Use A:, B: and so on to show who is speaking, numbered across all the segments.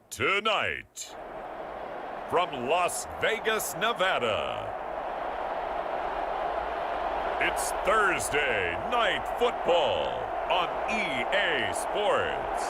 A: Tonight, from Las Vegas, Nevada, it's Thursday Night Football on EA Sports.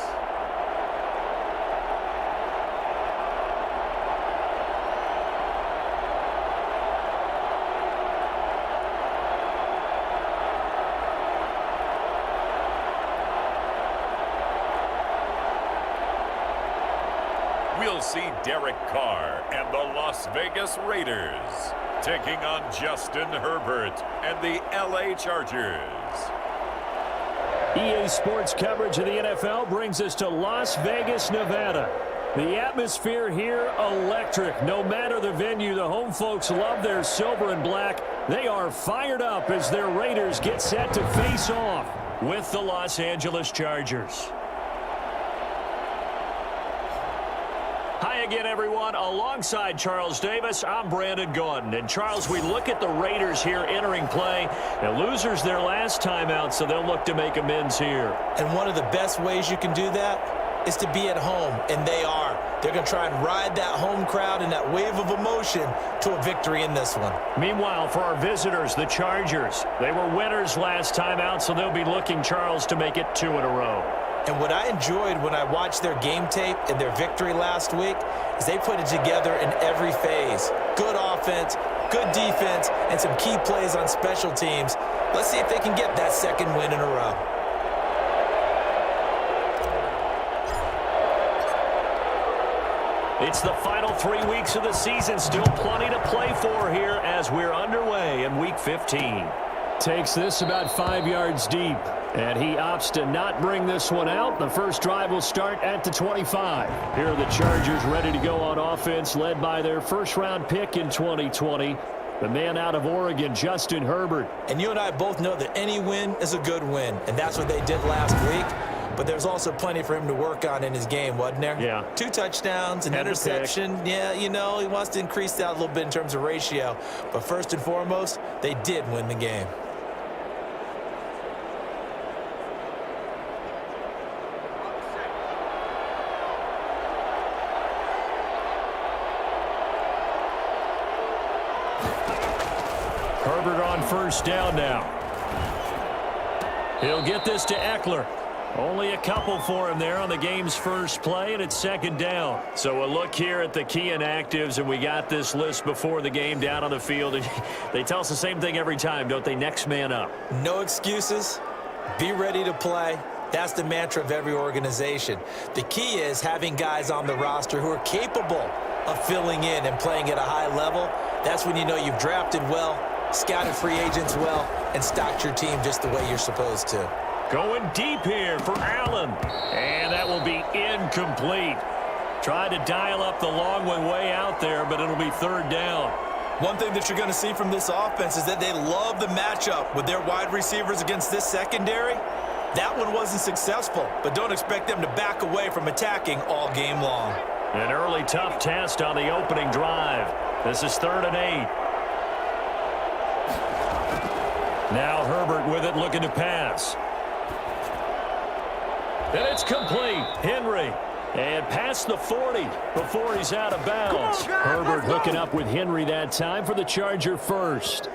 A: We'll see Derek Carr and the Las Vegas Raiders taking on Justin Herbert and the LA Chargers.
B: EA Sports coverage of the NFL brings us to Las Vegas, Nevada. The atmosphere here, electric. No matter the venue, the home folks love their silver and black. They are fired up as their Raiders get set to face off with the Los Angeles Chargers. Hi again, everyone. Alongside Charles Davis, I'm Brandon Gordon. And Charles, we look at the Raiders here entering play. The losers their last time out, so they'll look to make amends here.
C: And one of the best ways you can do that is to be at home, and they are. They're going to try and ride that home crowd and that wave of emotion to a victory in this one.
B: Meanwhile, for our visitors, the Chargers, they were winners last time out, so they'll be looking, Charles, to make it 2 in a row.
C: And what I enjoyed when I watched their game tape and their victory last week is they put it together in every phase. Good offense, good defense, and some key plays on special teams. Let's see if they can get that second win in a row.
B: It's the final 3 weeks of the season. Still plenty to play for here as we're underway in Week 15. Takes this about 5 yards deep. And he opts to not bring this one out. The first drive will start at the 25. Here are the Chargers ready to go on offense, led by their first-round pick in 2020, the man out of Oregon, Justin Herbert.
C: And you and I both know that any win is a good win, and that's what they did last week. But there's also plenty for him to work on in his game, wasn't there?
B: Yeah.
C: 2 touchdowns, an interception. Yeah, you know, he wants to increase that a little bit in terms of ratio. But first and foremost, they did win the game.
B: Herbert on first down now. He'll get this to Eckler. Only a couple for him there on the game's first play, and it's second down. So a look here at the key inactives, and we got this list before the game down on the field. And they tell us the same thing every time, don't they? Next man up.
C: No excuses. Be ready to play. That's the mantra of every organization. The key is having guys on the roster who are capable of filling in and playing at a high level. That's when you know you've drafted well, scouted free agents well, and stocked your team just the way you're supposed to.
B: Going deep here for Allen. And that will be incomplete. Tried to dial up the long one way out there, but it'll be third down.
C: One thing that you're going to see from this offense is that they love the matchup with their wide receivers against this secondary. That one wasn't successful, but don't expect them to back away from attacking all game long.
B: An early tough test on the opening drive. This is 3rd and 8. Now Herbert with it, looking to pass. And it's complete. Henry. And past the 40 before he's out of bounds. Herbert hooking up with Henry that time for the Charger first.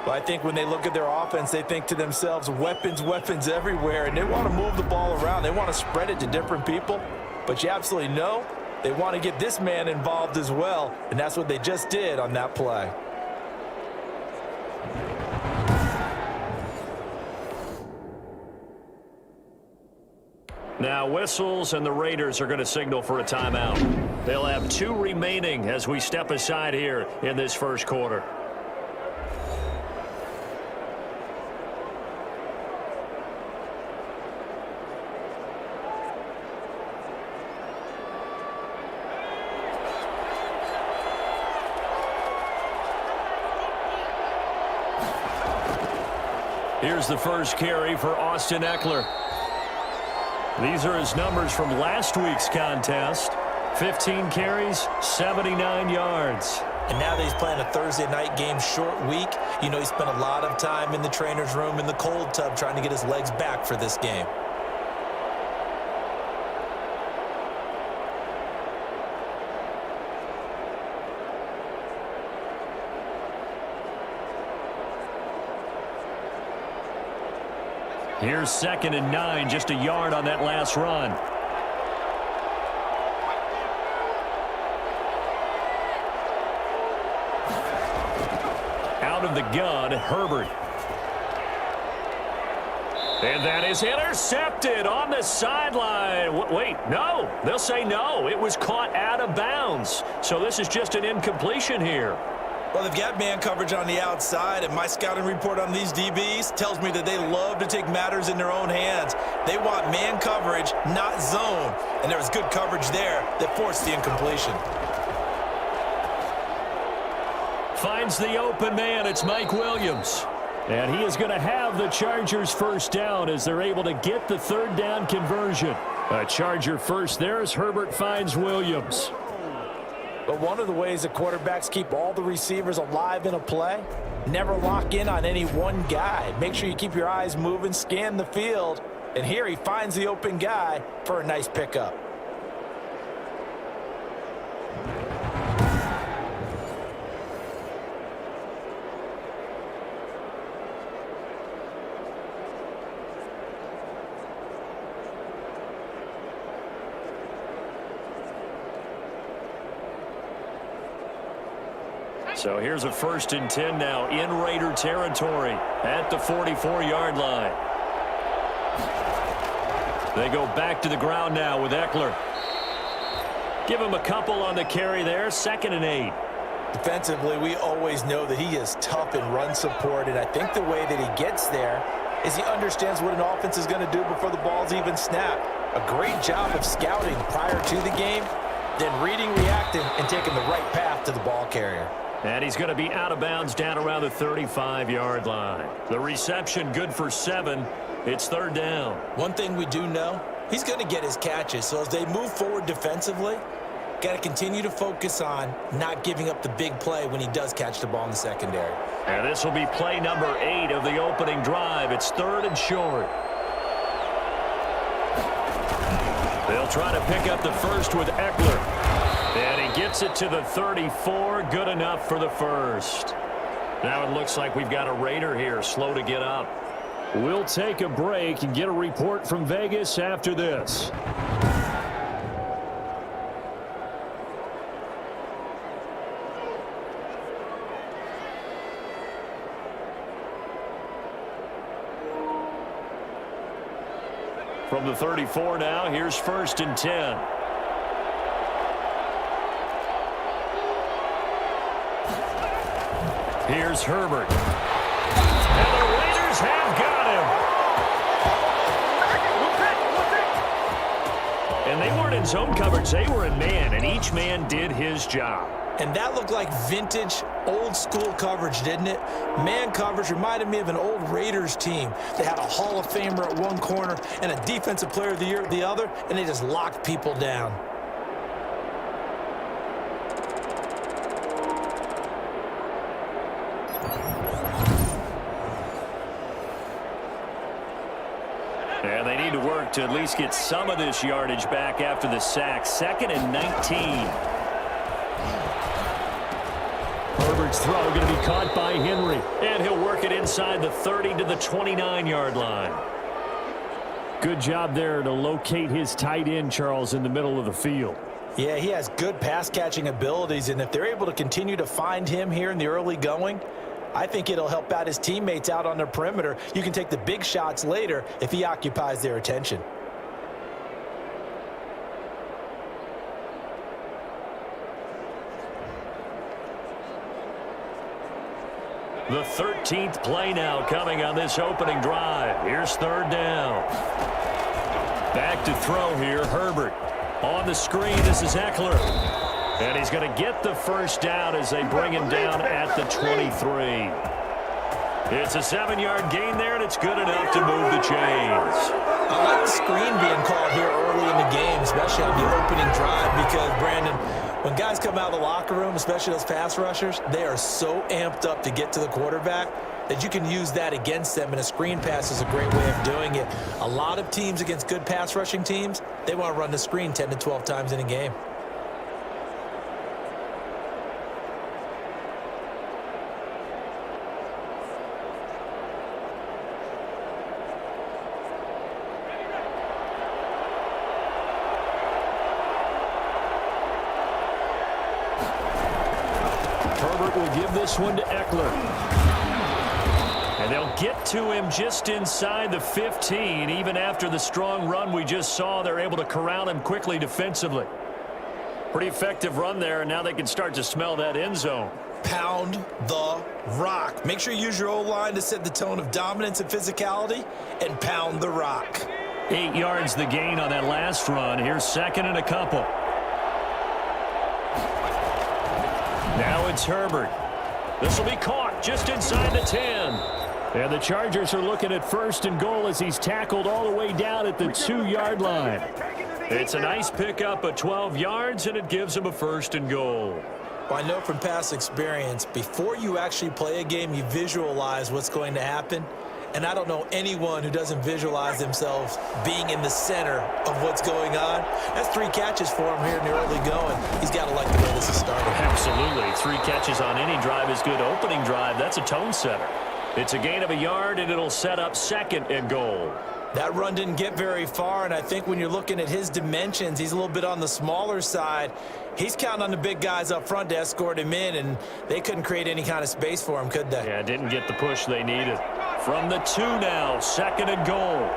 C: Well, I think when they look at their offense, they think to themselves, weapons, weapons everywhere, and they want to move the ball around. They want to spread it to different people. But you absolutely know they want to get this man involved as well, and that's what they just did on that play.
B: Now whistles, and the Raiders are going to signal for a timeout. They'll have 2 remaining as we step aside here in this first quarter. Here's the first carry for Austin Eckler. These are his numbers from last week's contest. 15 carries, 79 yards.
C: And now that he's playing a Thursday night game, short week, you know he spent a lot of time in the trainer's room in the cold tub trying to get his legs back for this game.
B: Here's 2nd and 9, just a yard on that last run. Out of the gun, Herbert. And that is intercepted on the sideline. Wait, no. They'll say no. It was caught out of bounds. So this is just an incompletion here.
C: Well, they've got man coverage on the outside, and my scouting report on these DBs tells me that they love to take matters in their own hands. They want man coverage, not zone. And there was good coverage there that forced the incompletion.
B: Finds the open man. It's Mike Williams. And he is going to have the Chargers first down as they're able to get the 3rd down conversion. A Charger first there as Herbert finds Williams.
C: But one of the ways that quarterbacks keep all the receivers alive in a play, never lock in on any one guy. Make sure you keep your eyes moving, scan the field. And here he finds the open guy for a nice pickup.
B: So here's a 1st and 10 now in Raider territory at the 44-yard line. They go back to the ground now with Eckler. Give him a couple on the carry there. 2nd and 8.
C: Defensively, we always know that he is tough in run support, and I think the way that he gets there is he understands what an offense is going to do before the ball's even snapped. A great job of scouting prior to the game, then reading, reacting, and taking the right path to the ball carrier.
B: And he's going to be out of bounds down around the 35-yard line. The reception good for 7. It's 3rd down.
C: One thing we do know, he's going to get his catches. So as they move forward defensively, got to continue to focus on not giving up the big play when he does catch the ball in the secondary.
B: And this will be play number 8 of the opening drive. It's 3rd and short. They'll try to pick up the first with Eckler. And he gets it to the 34. Good enough for the first. Now it looks like we've got a Raider here, slow to get up. We'll take a break and get a report from Vegas after this. From the 34 now, here's 1st and 10. Here's Herbert. And the Raiders have got him. And they weren't in zone coverage. They were in man, and each man did his job.
C: And that looked like vintage, old-school coverage, didn't it? Man coverage reminded me of an old Raiders team. They had a Hall of Famer at one corner and a Defensive Player of the Year at the other, and they just locked people down.
B: And they need to work to at least get some of this yardage back after the sack. 2nd and 19. Herbert's throw going to be caught by Henry. And he'll work it inside the 30 to the 29-yard line. Good job there to locate his tight end, Charles, in the middle of the field.
C: Yeah, he has good pass-catching abilities, and if they're able to continue to find him here in the early going, I think it'll help out his teammates out on the perimeter. You can take the big shots later if he occupies their attention.
B: The 13th play now coming on this opening drive. Here's 3rd down. Back to throw here, Herbert. On the screen, this is Eckler. And he's going to get the first down as they bring him down at the 23. It's a 7-yard gain there, and it's good enough to move the chains.
C: I like the screen being called here early in the game, especially on the opening drive, because, Brandon, when guys come out of the locker room, especially those pass rushers, they are so amped up to get to the quarterback that you can use that against them, and a screen pass is a great way of doing it. A lot of teams against good pass rushing teams, they want to run the screen 10 to 12 times in a game.
B: Herbert will give this one to Eckler. And they'll get to him just inside the 15. Even after the strong run we just saw, they're able to corral him quickly defensively. Pretty effective run there, and now they can start to smell that end zone.
C: Pound the rock. Make sure you use your O-line to set the tone of dominance and physicality, and pound the rock.
B: 8 yards the gain on that last run. Here's second and a couple. Now it's Herbert. This will be caught just inside the 10. And the Chargers are looking at first and goal as he's tackled all the way down at the 2-yard line. It's a nice pickup of 12 yards, and it gives him a first and goal.
C: Well, I know from past experience, before you actually play a game, you visualize what's going to happen. And I don't know anyone who doesn't visualize themselves being in the center of what's going on. That's 3 catches for him here in the early going. He's got to like the way this is starting.
B: Absolutely. 3 catches on any drive is good. Opening drive, that's a tone setter. It's a gain of a yard, and it'll set up second and goal.
C: That run didn't get very far, and I think when you're looking at his dimensions, he's a little bit on the smaller side. He's counting on the big guys up front to escort him in, and they couldn't create any kind of space for him, could they?
B: Yeah, didn't get the push they needed. From the 2 now, second and goal.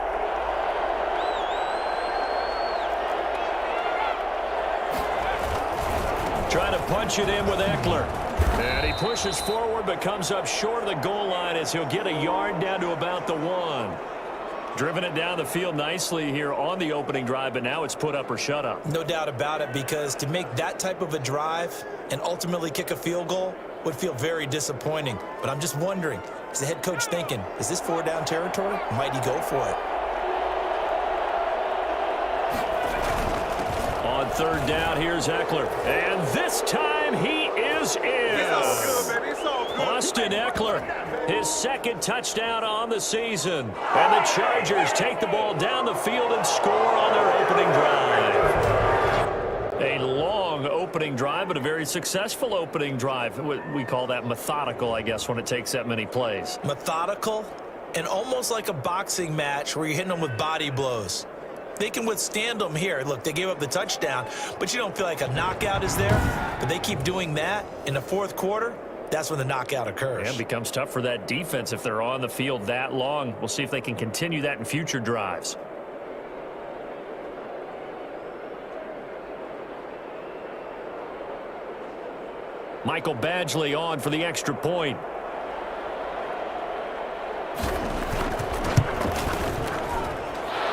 B: Trying to punch it in with Eckler. And he pushes forward but comes up short of the goal line as he'll get a yard down to about the 1. Driven it down the field nicely here on the opening drive, but now it's put up or shut up.
C: No doubt about it, because to make that type of a drive and ultimately kick a field goal would feel very disappointing. But I'm just wondering, is the head coach thinking, is this 4-down territory? Might he go for it?
B: On third down, here's Eckler. And this time he is in. Austin Eckler, his second touchdown on the season. And the Chargers take the ball down the field and score on their opening drive. A long opening drive, but a very successful opening drive. We call that methodical, I guess, when it takes that many plays.
C: Methodical and almost like a boxing match where you're hitting them with body blows. They can withstand them here. Look, they gave up the touchdown, but you don't feel like a knockout is there. But they keep doing that in the fourth quarter. That's when the knockout occurs.
B: Yeah, it becomes tough for that defense if they're on the field that long. We'll see if they can continue that in future drives. Michael Badgley on for the extra point.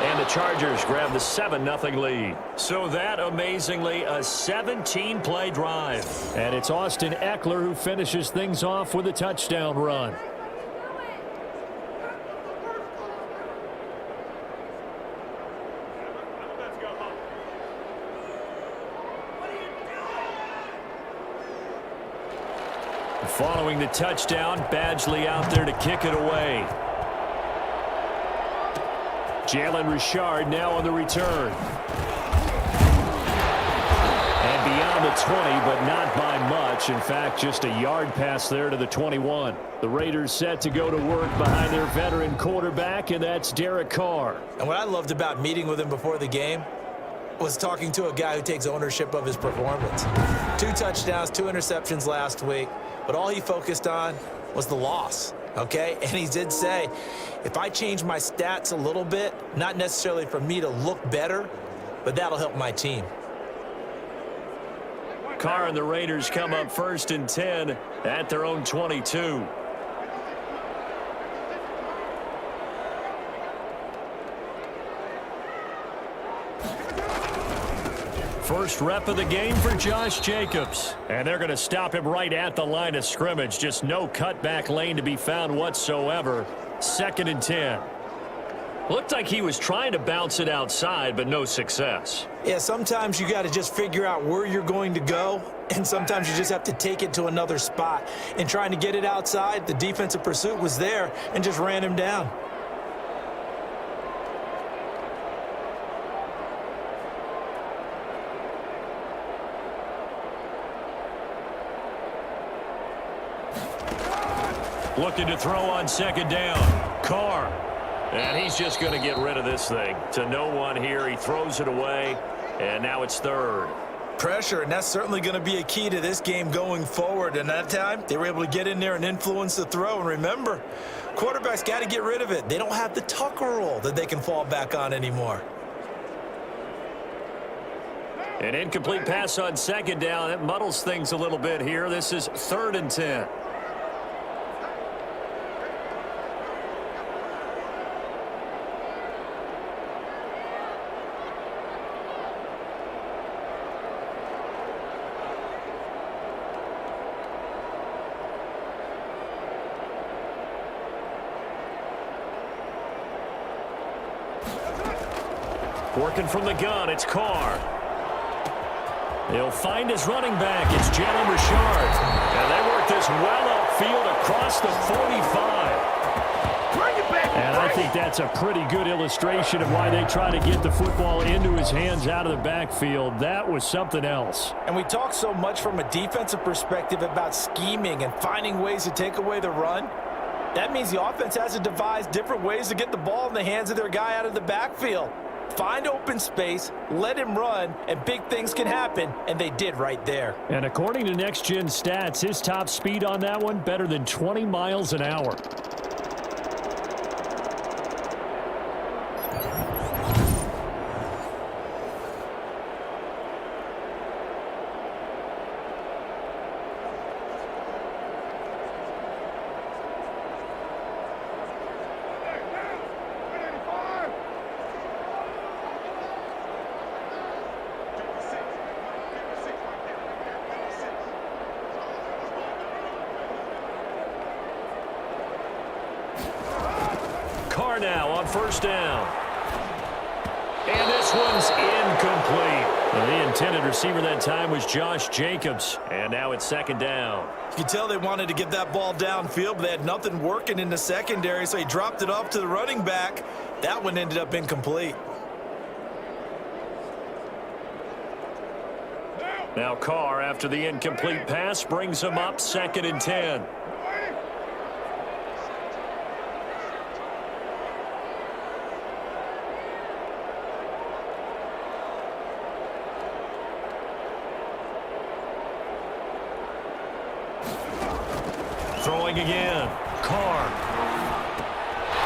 B: And the Chargers grab the 7-0 lead. So that, amazingly, a 17-play drive. And it's Austin Eckler who finishes things off with a touchdown run. Following the touchdown, Badgley out there to kick it away. Jalen Richard now on the return. And beyond the 20, but not by much. In fact, just a yard pass there to the 21. The Raiders set to go to work behind their veteran quarterback, and that's Derek Carr.
C: And what I loved about meeting with him before the game was talking to a guy who takes ownership of his performance. 2 touchdowns, 2 interceptions last week, but all he focused on was the loss. Okay, and he did say, if I change my stats a little bit, not necessarily for me to look better, but that'll help my team.
B: Carr and the Raiders come up first and 10 at their own 22. First rep of the game for Josh Jacobs. And they're going to stop him right at the line of scrimmage. Just no cutback lane to be found whatsoever. Second and 10. Looked like he was trying to bounce it outside, but no success.
C: Yeah, sometimes you got to just figure out where you're going to go, and sometimes you just have to take it to another spot. And trying to get it outside, the defensive pursuit was there and just ran him down.
B: Looking to throw on second down. Carr. And he's just going to get rid of this thing. To no one here. He throws it away. And now it's third.
C: pressure, and that's certainly going to be a key to this game going forward. And that time, they were able to get in there and influence the throw. And remember, quarterbacks got to get rid of it. They don't have the Tucker rule that they can fall back on anymore.
B: An incomplete pass on second down. It muddles things a little bit here. This is 3rd and 10. Working from the gun, it's Carr. He'll find his running back. It's Jalen Richard. And they work this well upfield across the 45. And I think that's a pretty good illustration of why they try to get the football into his hands out of the backfield. That was something else.
C: And we talk so much from a defensive perspective about scheming and finding ways to take away the run. That means the offense has to devise different ways to get the ball in the hands of their guy out of the backfield. Find open space, let him run, and big things can happen, and they did right there.
B: And according to Next Gen Stats, his top speed on that one, better than 20 miles an hour. Now on 1st down. And this one's incomplete. The intended receiver that time was Josh Jacobs. And now it's 2nd down.
C: You can tell they wanted to get that ball downfield, but they had nothing working in the secondary, so he dropped it off to the running back. That one ended up incomplete.
B: Now Carr, after the incomplete pass, brings him up 2nd and 10. Throwing again. Carr.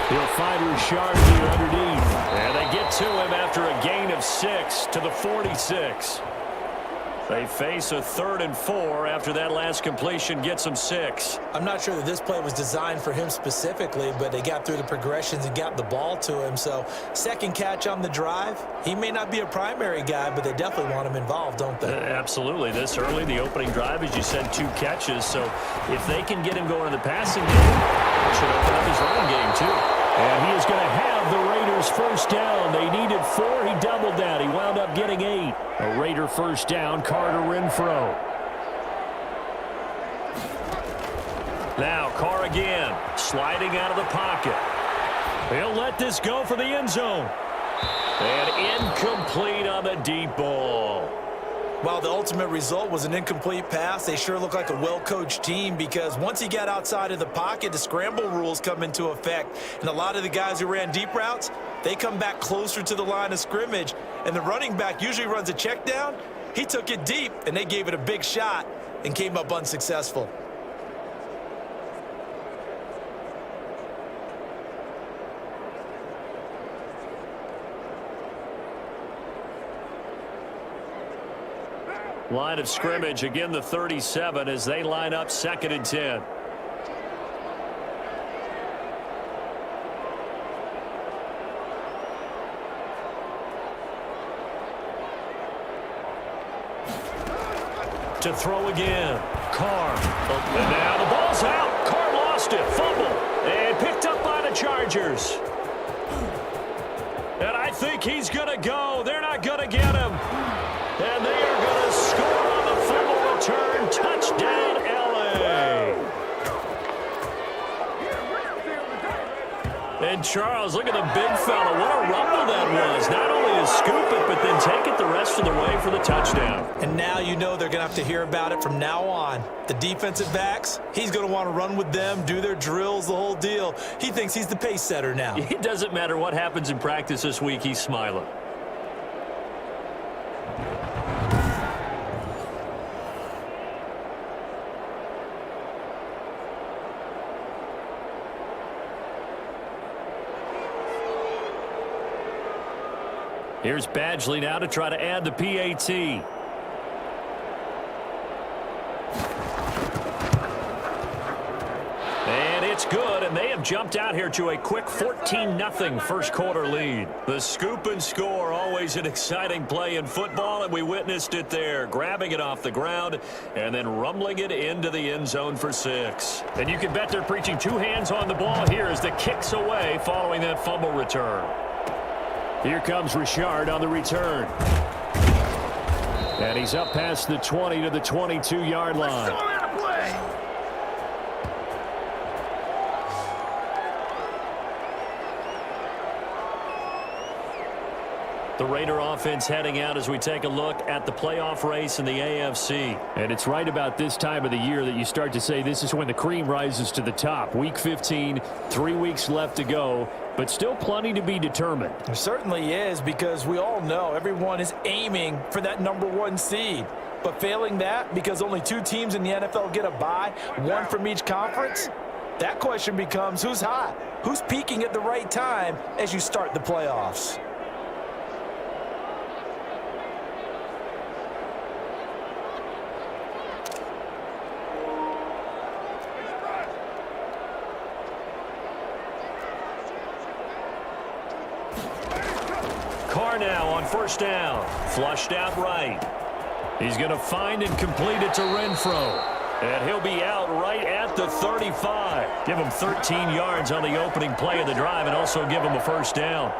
B: He'll find Richard here underneath. And they get to him after a gain of 6 to the 46. They face a 3rd and 4 after that last completion gets them 6.
C: I'm not sure that this play was designed for him specifically, but they got through the progressions and got the ball to him. So 2nd catch on the drive. He may not be a primary guy, but they definitely want him involved, don't they?
B: Absolutely. This early, the opening drive, as you said, 2 catches. So if they can get him going in the passing game, it should open up his running game too. And he is going to have the Raiders 1st down. They needed 4. He doubled that. He wound up getting 8. A Raider 1st down. Carter Renfro. Now Carr again, sliding out of the pocket. He'll let this go for the end zone. And incomplete on the deep ball.
C: While the ultimate result was an incomplete pass, they sure look like a well-coached team, because once he got outside of the pocket, the scramble rules come into effect. And a lot of the guys who ran deep routes, they come back closer to the line of scrimmage. And the running back usually runs a check down. He took it deep, and they gave it a big shot and came up unsuccessful.
B: Line of scrimmage, again the 37 as they line up 2nd and 10. To throw again. Carr. And now the ball's out. Carr lost it. Fumble. And picked up by the Chargers. And I think he's going to go. They're not going to get him. And they are going to score on the fumble return. Touchdown, L.A. And Charles, look at the big fella. What a rumble that was. Not only to scoop it, but then take it the rest of the way for the touchdown.
C: And now you know they're going to have to hear about it from now on. The defensive backs, he's going to want to run with them, do their drills, the whole deal. He thinks he's the pace setter now.
B: It doesn't matter what happens in practice this week. He's smiling. Here's Badgley now to try to add the PAT. And it's good, and they have jumped out here to a quick 14-0 first quarter lead. The scoop and score, always an exciting play in football, and we witnessed it there, grabbing it off the ground and then rumbling it into the end zone for 6. And you can bet they're preaching 2 hands on the ball here as the kick's away following that fumble return. Here comes Richard on the return. And he's up past the 20 to the 22-yard line. The Raider offense heading out as we take a look at the playoff race in the AFC. And it's right about this time of the year that you start to say this is when the cream rises to the top. Week 15, 3 weeks left to go, but still plenty to be determined.
C: There certainly is, because we all know everyone is aiming for that #1 seed. But failing that, because only 2 teams in the NFL get a bye, 1 from each conference, that question becomes who's hot? Who's peaking at the right time as you start the playoffs?
B: Carr now on first down. Flushed out right. He's going to find and complete it to Renfro. And he'll be out right at the 35. Give him 13 yards on the opening play of the drive and also give him a first down.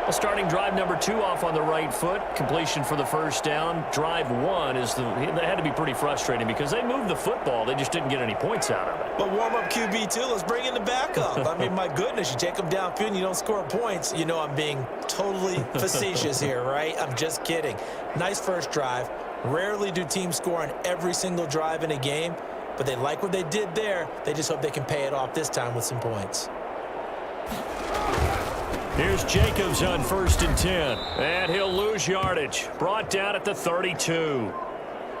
B: Well, starting drive number 2 off on the right foot. Completion for the first down. Drive 1 that had to be pretty frustrating because they moved the football. They just didn't get any points out of it.
C: But warm-up QB2, let's bring in the backup. I mean, my goodness, you take them downfield and you don't score points. You know I'm being totally facetious here, right? I'm just kidding. Nice first drive. Rarely do teams score on every single drive in a game, but they like what they did there. They just hope they can pay it off this time with some points.
B: Here's Jacobs on first and 10. And he'll lose yardage. Brought down at the 32.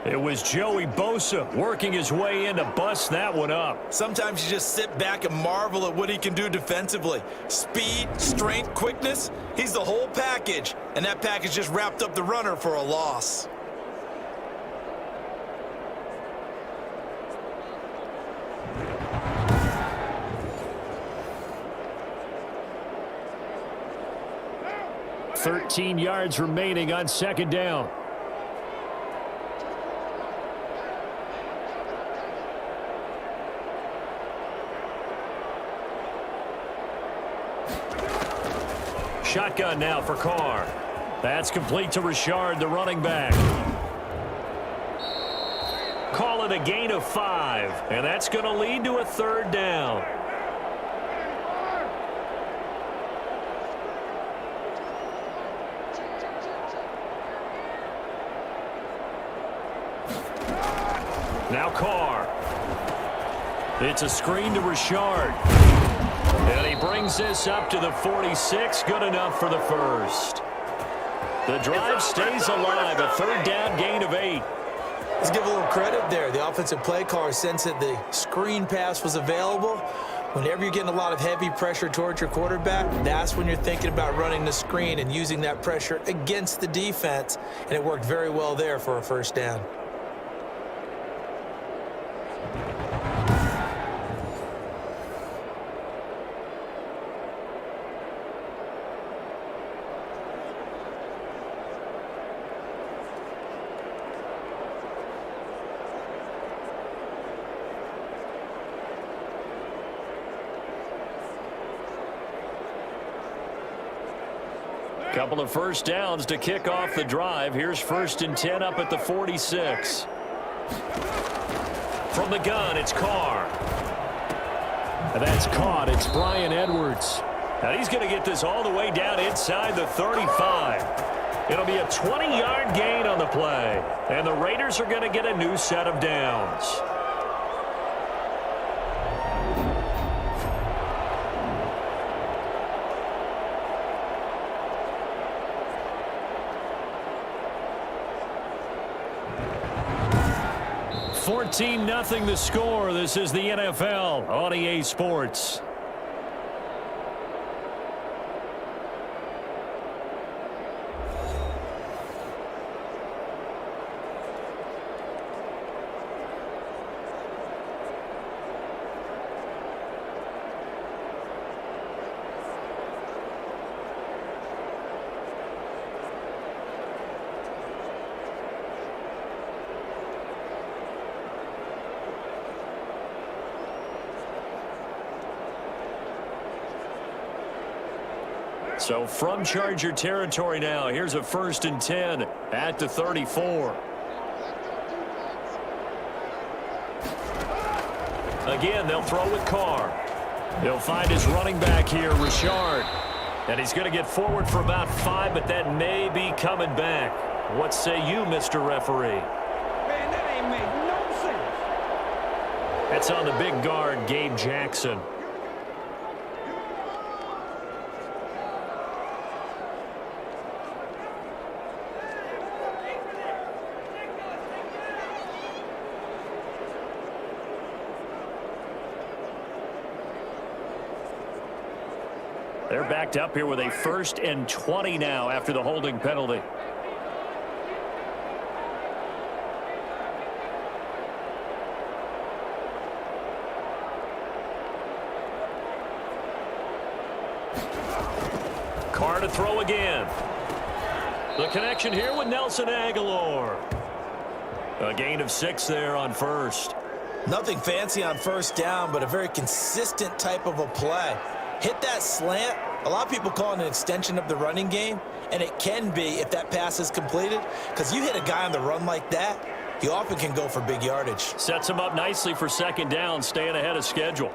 B: It was Joey Bosa working his way in to bust that one up.
C: Sometimes you just sit back and marvel at what he can do defensively. Speed, strength, quickness, he's the whole package. And that package just wrapped up the runner for a loss.
B: $13 yards remaining on second down. Shotgun now for Carr. That's complete to Richard, the running back. Call it a gain of 5, and that's going to lead to a third down. Now Carr. It's a screen to Richard. And he brings this up to the 46. Good enough for the first. The drive stays alive. A third down gain of 8.
C: Let's give a little credit there. The offensive play caller sensed that the screen pass was available. Whenever you're getting a lot of heavy pressure towards your quarterback, that's when you're thinking about running the screen and using that pressure against the defense. And it worked very well there for a first down.
B: Couple of first downs to kick off the drive. Here's first and 10 up at the 46. From the gun, it's Carr. And that's caught. It's Bryan Edwards. And he's going to get this all the way down inside the 35. It'll be a 20-yard gain on the play. And the Raiders are going to get a new set of downs. $14-0 the score. This is the NFL on EA Sports. So from Charger territory now, here's a 1st and 10 at the 34. Again, they'll throw with Carr. He'll find his running back here, Richard. And he's going to get forward for about 5, but that may be coming back. What say you, Mr. Referee?
D: Man, that ain't made no sense.
B: That's on the big guard, Gabe Jackson. They're backed up here with a 1st and 20 now after the holding penalty. Carr to throw again. The connection here with Nelson Aguilar. A gain of 6 there on 1st.
C: Nothing fancy on 1st down, but a very consistent type of a play. Hit that slant. A lot of people call it an extension of the running game, and it can be if that pass is completed, because you hit a guy on the run like that, he often can go for big yardage.
B: Sets him up nicely for 2nd down, staying ahead of schedule.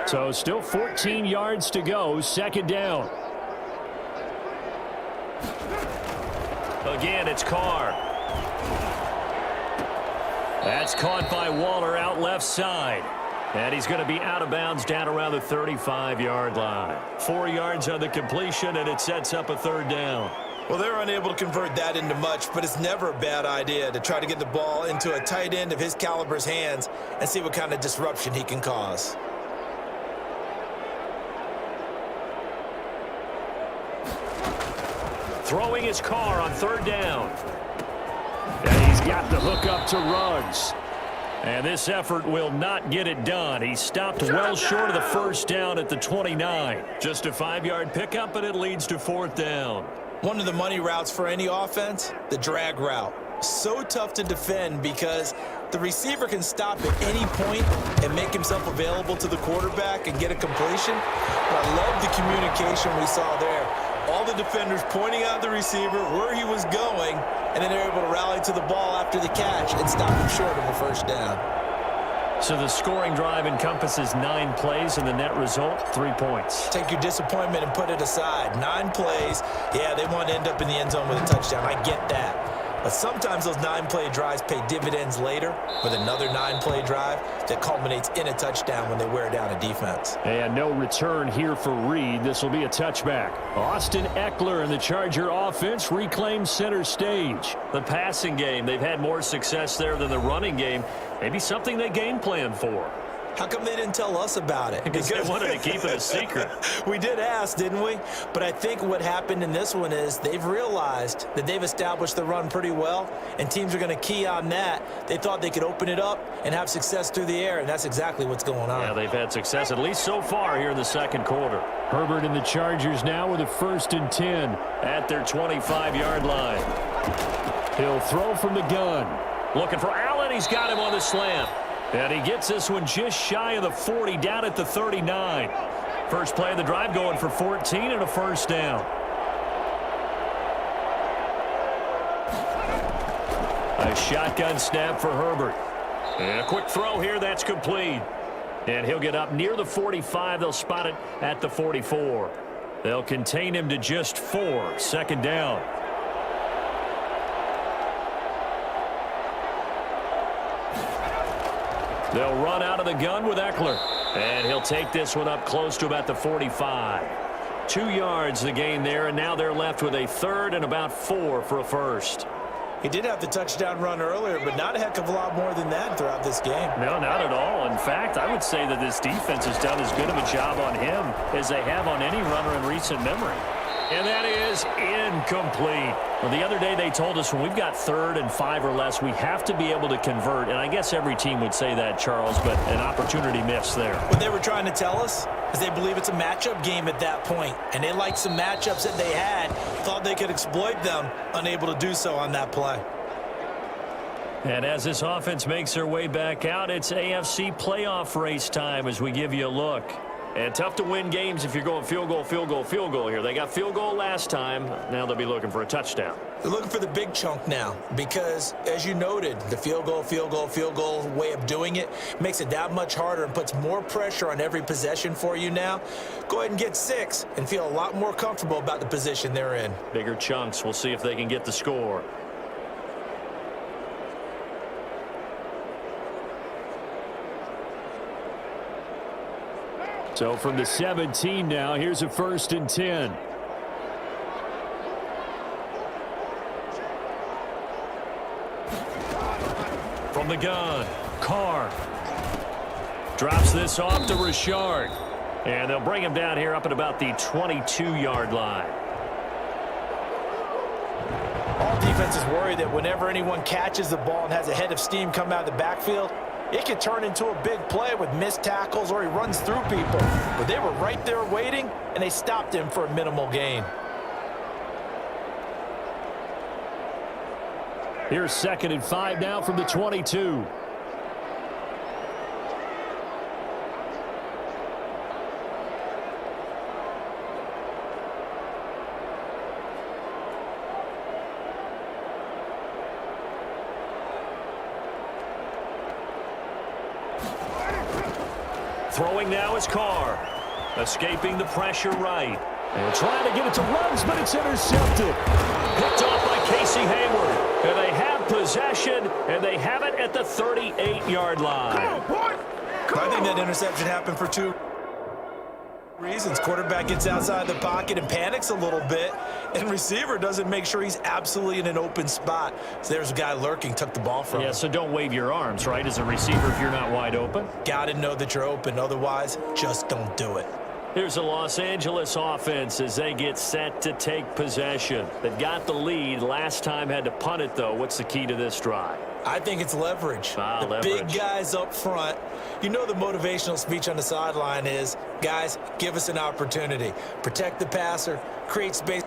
B: So still 14 yards to go, 2nd down. Again, it's Carr. That's caught by Waller out left side. And he's going to be out of bounds down around the 35-yard line. 4 yards on the completion, and it sets up a 3rd down.
C: Well, they're unable to convert that into much, but it's never a bad idea to try to get the ball into a tight end of his caliber's hands and see what kind of disruption he can cause.
B: Throwing his Carr on 3rd down. And he's got the hook up to Ruggs. And this effort will not get it done. He stopped well short of the 1st down at the 29. Just a 5-yard pickup, and it leads to 4th down.
C: One of the money routes for any offense, the drag route. So tough to defend because the receiver can stop at any point and make himself available to the quarterback and get a completion. But I love the communication we saw there. All the defenders pointing out the receiver where he was going, and then they're able to rally to the ball after the catch and stop him short of a 1st down.
B: So the scoring drive encompasses 9 plays, and the net result, 3 points.
C: Take your disappointment and put it aside. 9 plays. Yeah, they want to end up in the end zone with a touchdown. I get that. But sometimes those 9-play drives pay dividends later with another 9-play drive that culminates in a touchdown when they wear down a defense.
B: And no return here for Reed. This will be a touchback. Austin Eckler and the Charger offense reclaim center stage. The passing game, they've had more success there than the running game. Maybe something they game plan for.
C: How come they didn't tell us about it?
B: Because they wanted to keep it a secret.
C: We did ask, didn't we? But I think what happened in this one is they've realized that they've established the run pretty well, and teams are going to key on that. They thought they could open it up and have success through the air, and that's exactly what's going on.
B: Yeah, they've had success, at least so far here in the 2nd quarter. Herbert and the Chargers now with a 1st and 10 at their 25-yard line. He'll throw from the gun. Looking for Allen. He's got him on the slant. And he gets this one just shy of the 40, down at the 39. First play of the drive going for 14 and a 1st down. A shotgun snap for Herbert. And a quick throw here, that's complete. And he'll get up near the 45. They'll spot it at the 44. They'll contain him to just 4. 2nd down. They'll run out of the gun with Eckler. And he'll take this one up close to about the 45. 2 yards the gain there, and now they're left with a 3rd and about 4 for a 1st.
C: He did have the touchdown run earlier, but not a heck of a lot more than that throughout this game.
B: No, not at all. In fact, I would say that this defense has done as good of a job on him as they have on any runner in recent memory. And that is incomplete. Well, the other day they told us when we've got 3rd and 5 or less, we have to be able to convert. And I guess every team would say that, Charles, but an opportunity missed there.
C: What they were trying to tell us is they believe it's a matchup game at that point. And they liked some matchups that they had, thought they could exploit them, unable to do so on that play.
B: And as this offense makes their way back out, it's AFC playoff race time as we give you a look. And tough to win games if you're going field goal, field goal, field goal here. They got field goal last time. Now they'll be looking for a touchdown.
C: They're looking for the big chunk now because, as you noted, the field goal way of doing it makes it that much harder and puts more pressure on every possession for you now. Go ahead and get 6 and feel a lot more comfortable about the position they're in.
B: Bigger chunks. We'll see if they can get the score. So from the 17 now, here's a 1st and 10. From the gun, Carr drops this off to Richard. And they'll bring him down here up at about the 22-yard line.
C: All defenses worry that whenever anyone catches the ball and has a head of steam come out of the backfield, it could turn into a big play with missed tackles or he runs through people. But they were right there waiting, and they stopped him for a minimal gain.
B: Here's 2nd and 5 now from the 22. Throwing now is Carr. Escaping the pressure right. And trying to get it to Ruggs, but it's intercepted. Picked off by Casey Hayward. And they have possession, and they have it at the 38-yard line.
C: I think that interception happened for 2 reasons. Quarterback gets outside the pocket and panics a little bit, and receiver doesn't make sure he's absolutely in an open spot. So there's a guy lurking, took the ball from him.
B: Yeah, so don't wave your arms, right, as a receiver if you're not wide open.
C: Got to know that you're open. Otherwise, just don't do it.
B: Here's the Los Angeles offense as they get set to take possession. They've got the lead. Last time had to punt it, though. What's the key to this drive?
C: I think it's leverage. The
B: leverage.
C: Big guys up front. You know the motivational speech on the sideline is, guys, give us an opportunity. Protect the passer, create space.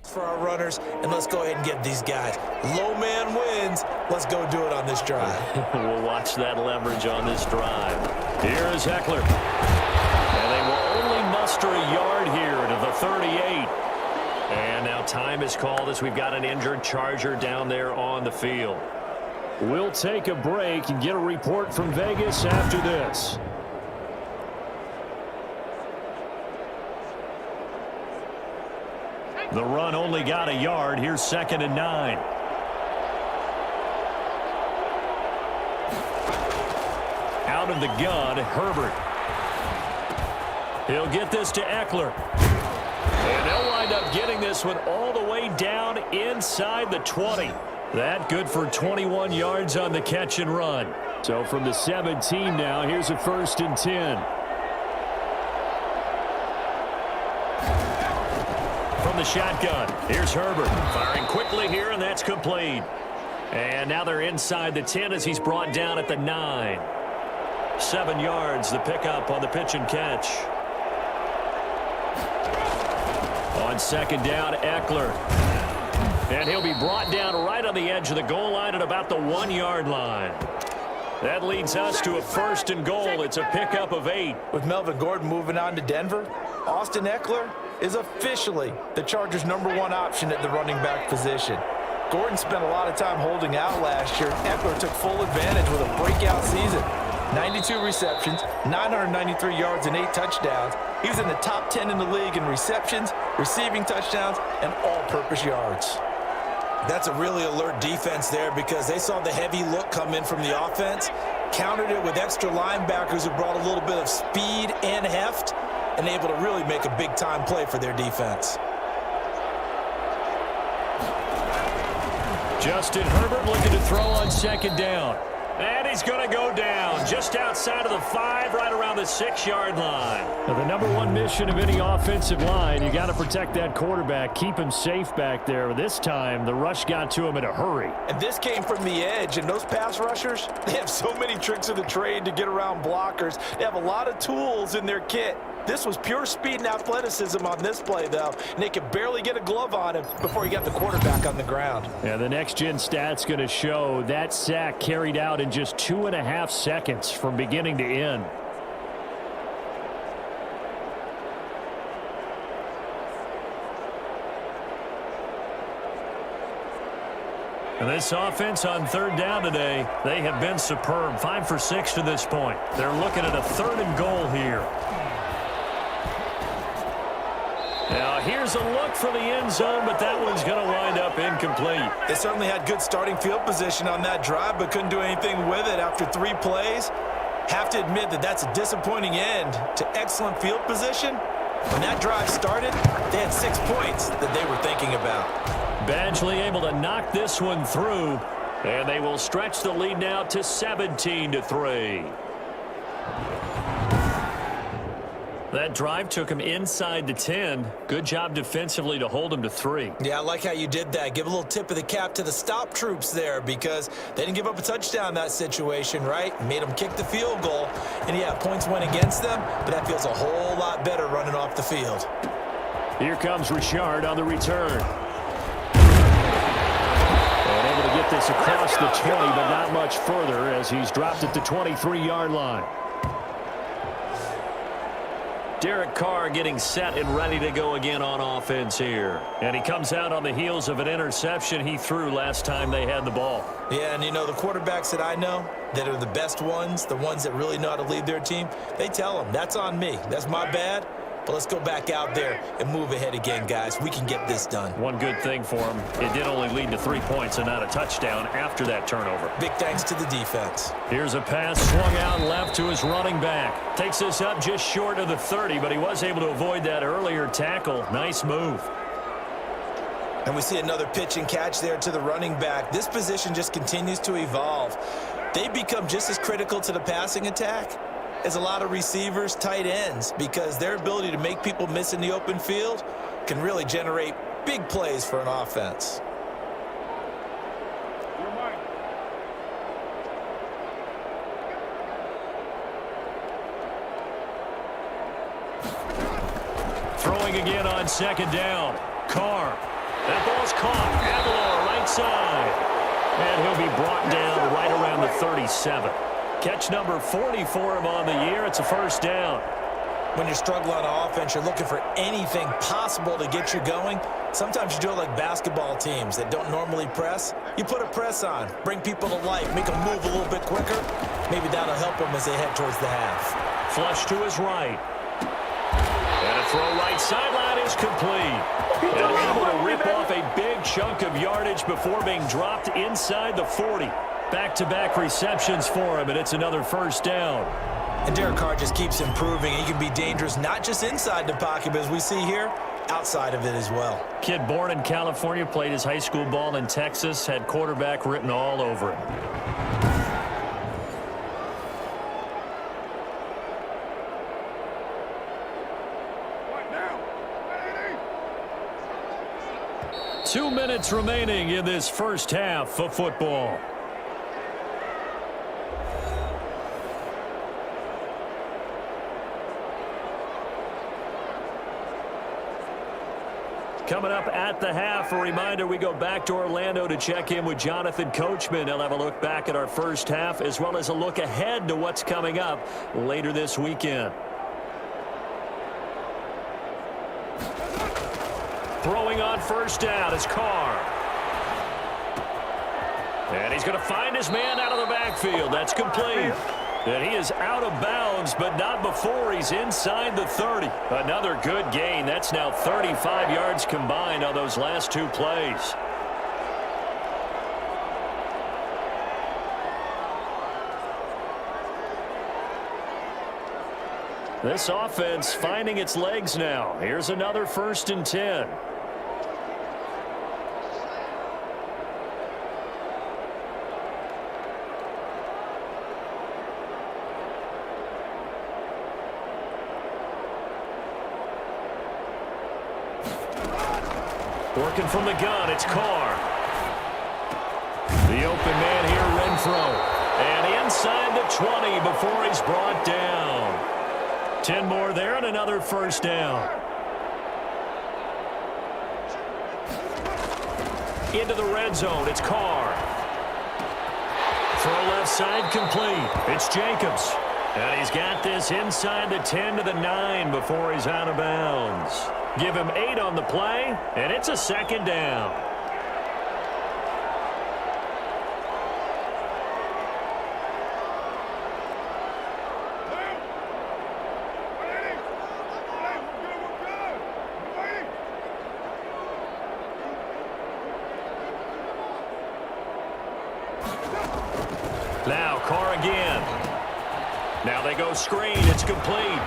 C: For our runners, and let's go ahead and get these guys. Low man wins. Let's go do it on this drive.
B: We'll watch that leverage on this drive. Here is Eckler. And they will only muster a yard here to the 38. And now time is called as we've got an injured Charger down there on the field. We'll take a break and get a report from Vegas after this. The run only got a yard. Here's 2nd and 9. Out of the gun, Herbert. He'll get this to Eckler. And they'll wind up getting this one all the way down inside the 20. That good for 21 yards on the catch and run. So from the 17 now, here's a 1st and 10. From the shotgun, here's Herbert. Firing quickly here, and that's complete. And now they're inside the 10 as he's brought down at the 9. 7 yards, the pickup on the pitch and catch. On 2nd down, Eckler. And he'll be brought down right on the edge of the goal line at about the 1-yard line. That leads us to a 1st and goal. It's a pickup of 8.
C: With Melvin Gordon moving on to Denver, Austin Eckler is officially the Chargers' #1 option at the running back position. Gordon spent a lot of time holding out last year. Eckler took full advantage with a breakout season. 92 receptions, 993 yards, and 8 touchdowns. He was in the top 10 in the league in receptions, receiving touchdowns, and all-purpose yards. That's a really alert defense there because they saw the heavy look come in from the offense, countered it with extra linebackers who brought a little bit of speed and heft, and able to really make a big-time play for their defense.
B: Justin Herbert looking to throw on second down. And he's going to go down just outside of the 5, right around the 6-yard line. Now, the number one mission of any offensive line, you got to protect that quarterback, keep him safe back there. This time, the rush got to him in a hurry.
C: And this came from the edge, and those pass rushers, they have so many tricks of the trade to get around blockers. They have a lot of tools in their kit. This was pure speed and athleticism on this play, though, and they could barely get a glove on him before he got the quarterback on the ground.
B: Yeah, the next-gen stat's going to show that sack carried out in just 2.5 seconds from beginning to end. And this offense on third down today, they have been superb. 5 for 6 to this point. They're looking at a 3rd and goal here. Now, here's a look for the end zone, but that one's going to wind up incomplete.
C: They certainly had good starting field position on that drive, but couldn't do anything with it after 3 plays. Have to admit that that's a disappointing end to excellent field position. When that drive started, they had 6 points that they were thinking about.
B: Badgley able to knock this one through, and they will stretch the lead now to 17-3. That drive took him inside the 10. Good job defensively to hold him to 3.
C: Yeah, I like how you did that. Give a little tip of the cap to the stop troops there because they didn't give up a touchdown in that situation, right? Made them kick the field goal. And, yeah, points went against them, but that feels a whole lot better running off the field.
B: Here comes Richard on the return. And able to get this across the 20, but not much further as he's dropped at the 23-yard line. Derek Carr getting set and ready to go again on offense here. And he comes out on the heels of an interception he threw last time they had the ball.
C: Yeah, and you know, the quarterbacks that I know that are the best ones, the ones that really know how to lead their team, they tell them, that's on me. That's my bad. But let's go back out there and move ahead again, guys. We can get this done.
B: One good thing for him, it did only lead to 3 points and not a touchdown after that turnover.
C: Big thanks to the defense.
B: Here's a pass swung out left to his running back. Takes this up just short of the 30, but he was able to avoid that earlier tackle. Nice move.
C: And we see another pitch and catch there to the running back. This position just continues to evolve. They become just as critical to the passing attack as a lot of receivers, tight ends, because their ability to make people miss in the open field can really generate big plays for an offense.
B: Throwing again on second down. Carr. That ball's caught. Aguilar right side. And he'll be brought down right around the 37. Catch number 40 for him on the year. It's a first down.
C: When you're struggling on offense, you're looking for anything possible to get you going. Sometimes you do it like basketball teams that don't normally press. You put a press on, bring people to life, make them move a little bit quicker. Maybe that'll help them as they head towards the half.
B: Flush to his right. And a throw right sideline is complete. And able to rip off a big chunk of yardage before being dropped inside the 40. Back-to-back receptions for him, and it's another first down.
C: And Derek Carr just keeps improving. He can be dangerous not just inside the pocket, but as we see here, outside of it as well.
B: Kid born in California, played his high school ball in Texas, had quarterback written all over him. Two minutes remaining in this first half of football. Coming up at the half, a reminder, we go back to Orlando to check in with Jonathan Coachman. He'll have a look back at our first half as well as a look ahead to what's coming up later this weekend. Throwing on first down is Carr. And he's going to find his man out of the backfield. That's complete. And he is out of bounds, but not before he's inside the 30. Another good gain. That's now 35 yards combined on those last two plays. This offense finding its legs now. Here's another 1st and 10. Working from the gun, it's Carr. The open man here, Renfro. And inside the 20 before he's brought down. 10 more there and another 1st down. Into the red zone, it's Carr. Throw left side complete. It's Jacobs. And he's got this inside the 10 to the 9 before he's out of bounds. Give him 8 on the play, and it's a 2nd down. Now Carr again. Now they go screen. It's complete.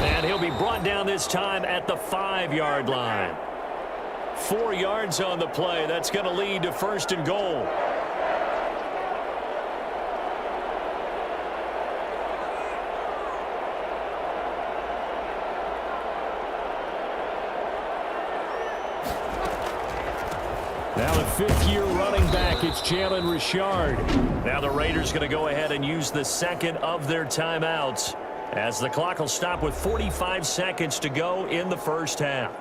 B: And he'll be brought down this time at the 5-yard line. 4 yards on the play. That's going to lead to 1st and goal. Now the 5th-year running back, it's Jalen Richard. Now the Raiders going to go ahead and use the 2nd of their timeouts as the clock will stop with 45 seconds to go in the 1st half.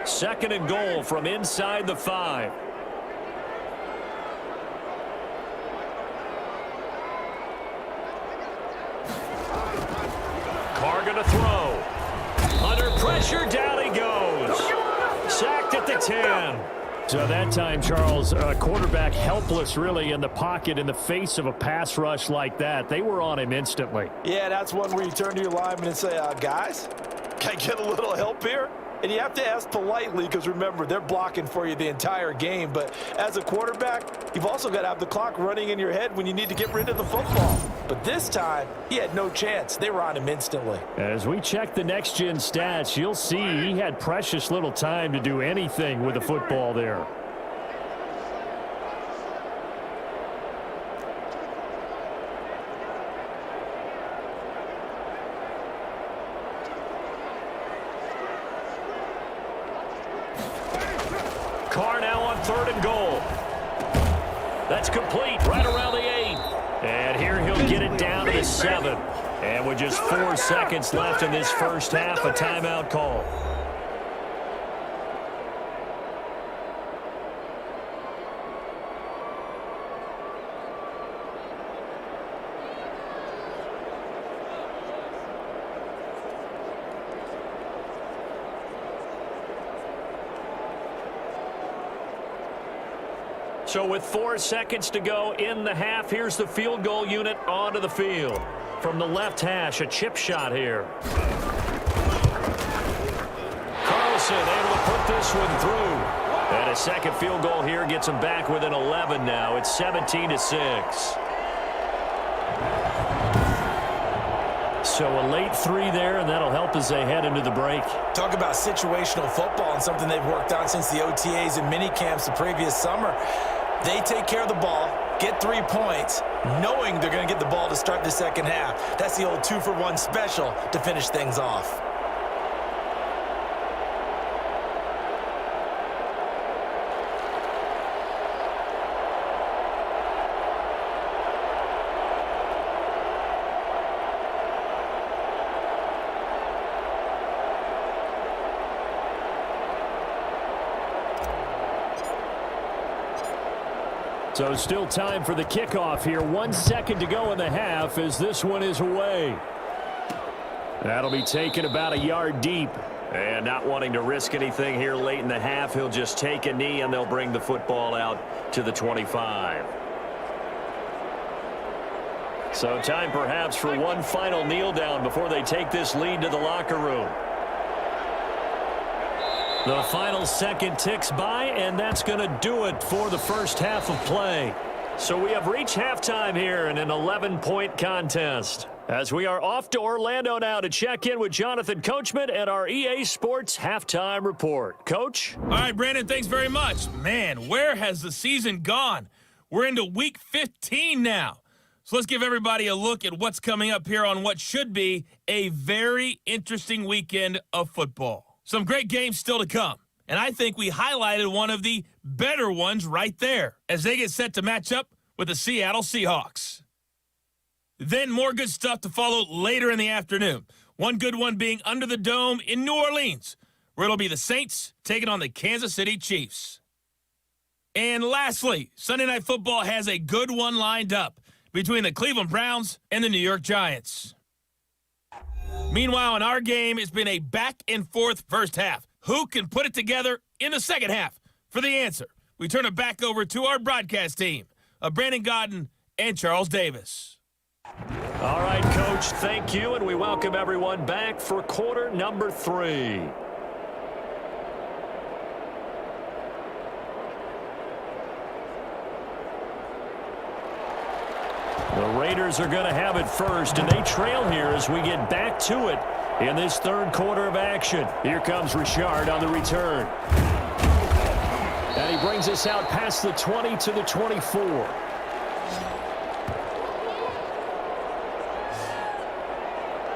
B: Second and goal from inside the 5. Carr going to throw. Under pressure, down he goes. Sacked at the 10. So that time, Charles, quarterback helpless really in the pocket in the face of a pass rush like that. They were on him instantly.
C: Yeah, that's one where you turn to your lineman and say, guys, can I get a little help here? And you have to ask politely because, remember, they're blocking for you the entire game. But as a quarterback, you've also got to have the clock running in your head when you need to get rid of the football. But this time, he had no chance. They were on him instantly.
B: As we check the next-gen stats, you'll see he had precious little time to do anything with the football there. Carr now on 3rd and goal. That's complete right around the 8. And here he'll get it down to the 7. And with just 4 seconds left in this 1st half, a timeout call. So with 4 seconds to go in the half, here's the field goal unit onto the field. From the left hash, a chip shot here. Carlson able to put this one through. And a 2nd field goal here gets them back within 11 now. It's 17-6. So a late 3 there, and that'll help as they head into the break.
C: Talk about situational football and something they've worked on since the OTAs and mini camps the previous summer. They take care of the ball, get 3 points, knowing they're going to get the ball to start the 2nd half. That's the old 2-for-1 special to finish things off.
B: So still time for the kickoff here. 1 second to go in the half as this one is away. That'll be taken about a yard deep. And not wanting to risk anything here late in the half, he'll just take a knee and they'll bring the football out to the 25. So time perhaps for one final kneel down before they take this lead to the locker room. The final second ticks by, and that's going to do it for the first half of play. So we have reached halftime here in an 11-point contest. As we are off to Orlando now to check in with Jonathan Coachman at our EA Sports Halftime Report. Coach?
E: All right, Brandon, thanks very much. Man, where has the season gone? We're into week 15 now. So let's give everybody a look at what's coming up here on what should be a very interesting weekend of football. Some great games still to come. And I think we highlighted one of the better ones right there as they get set to match up with the Seattle Seahawks. Then more good stuff to follow later in the afternoon. One good one being under the dome in New Orleans, where it'll be the Saints taking on the Kansas City Chiefs. And lastly, Sunday Night Football has a good one lined up between the Cleveland Browns and the New York Giants. Meanwhile, in our game, it's been a back-and-forth first half. Who can put it together in the second half? For the answer, we turn it back over to our broadcast team of Brandon Godden and Charles Davis.
B: All right, Coach, thank you, and we welcome everyone back for quarter number 3. The Raiders are going to have it first, and they trail here as we get back to it in this third quarter of action. Here comes Richard on the return. And he brings us out past the 20 to the 24.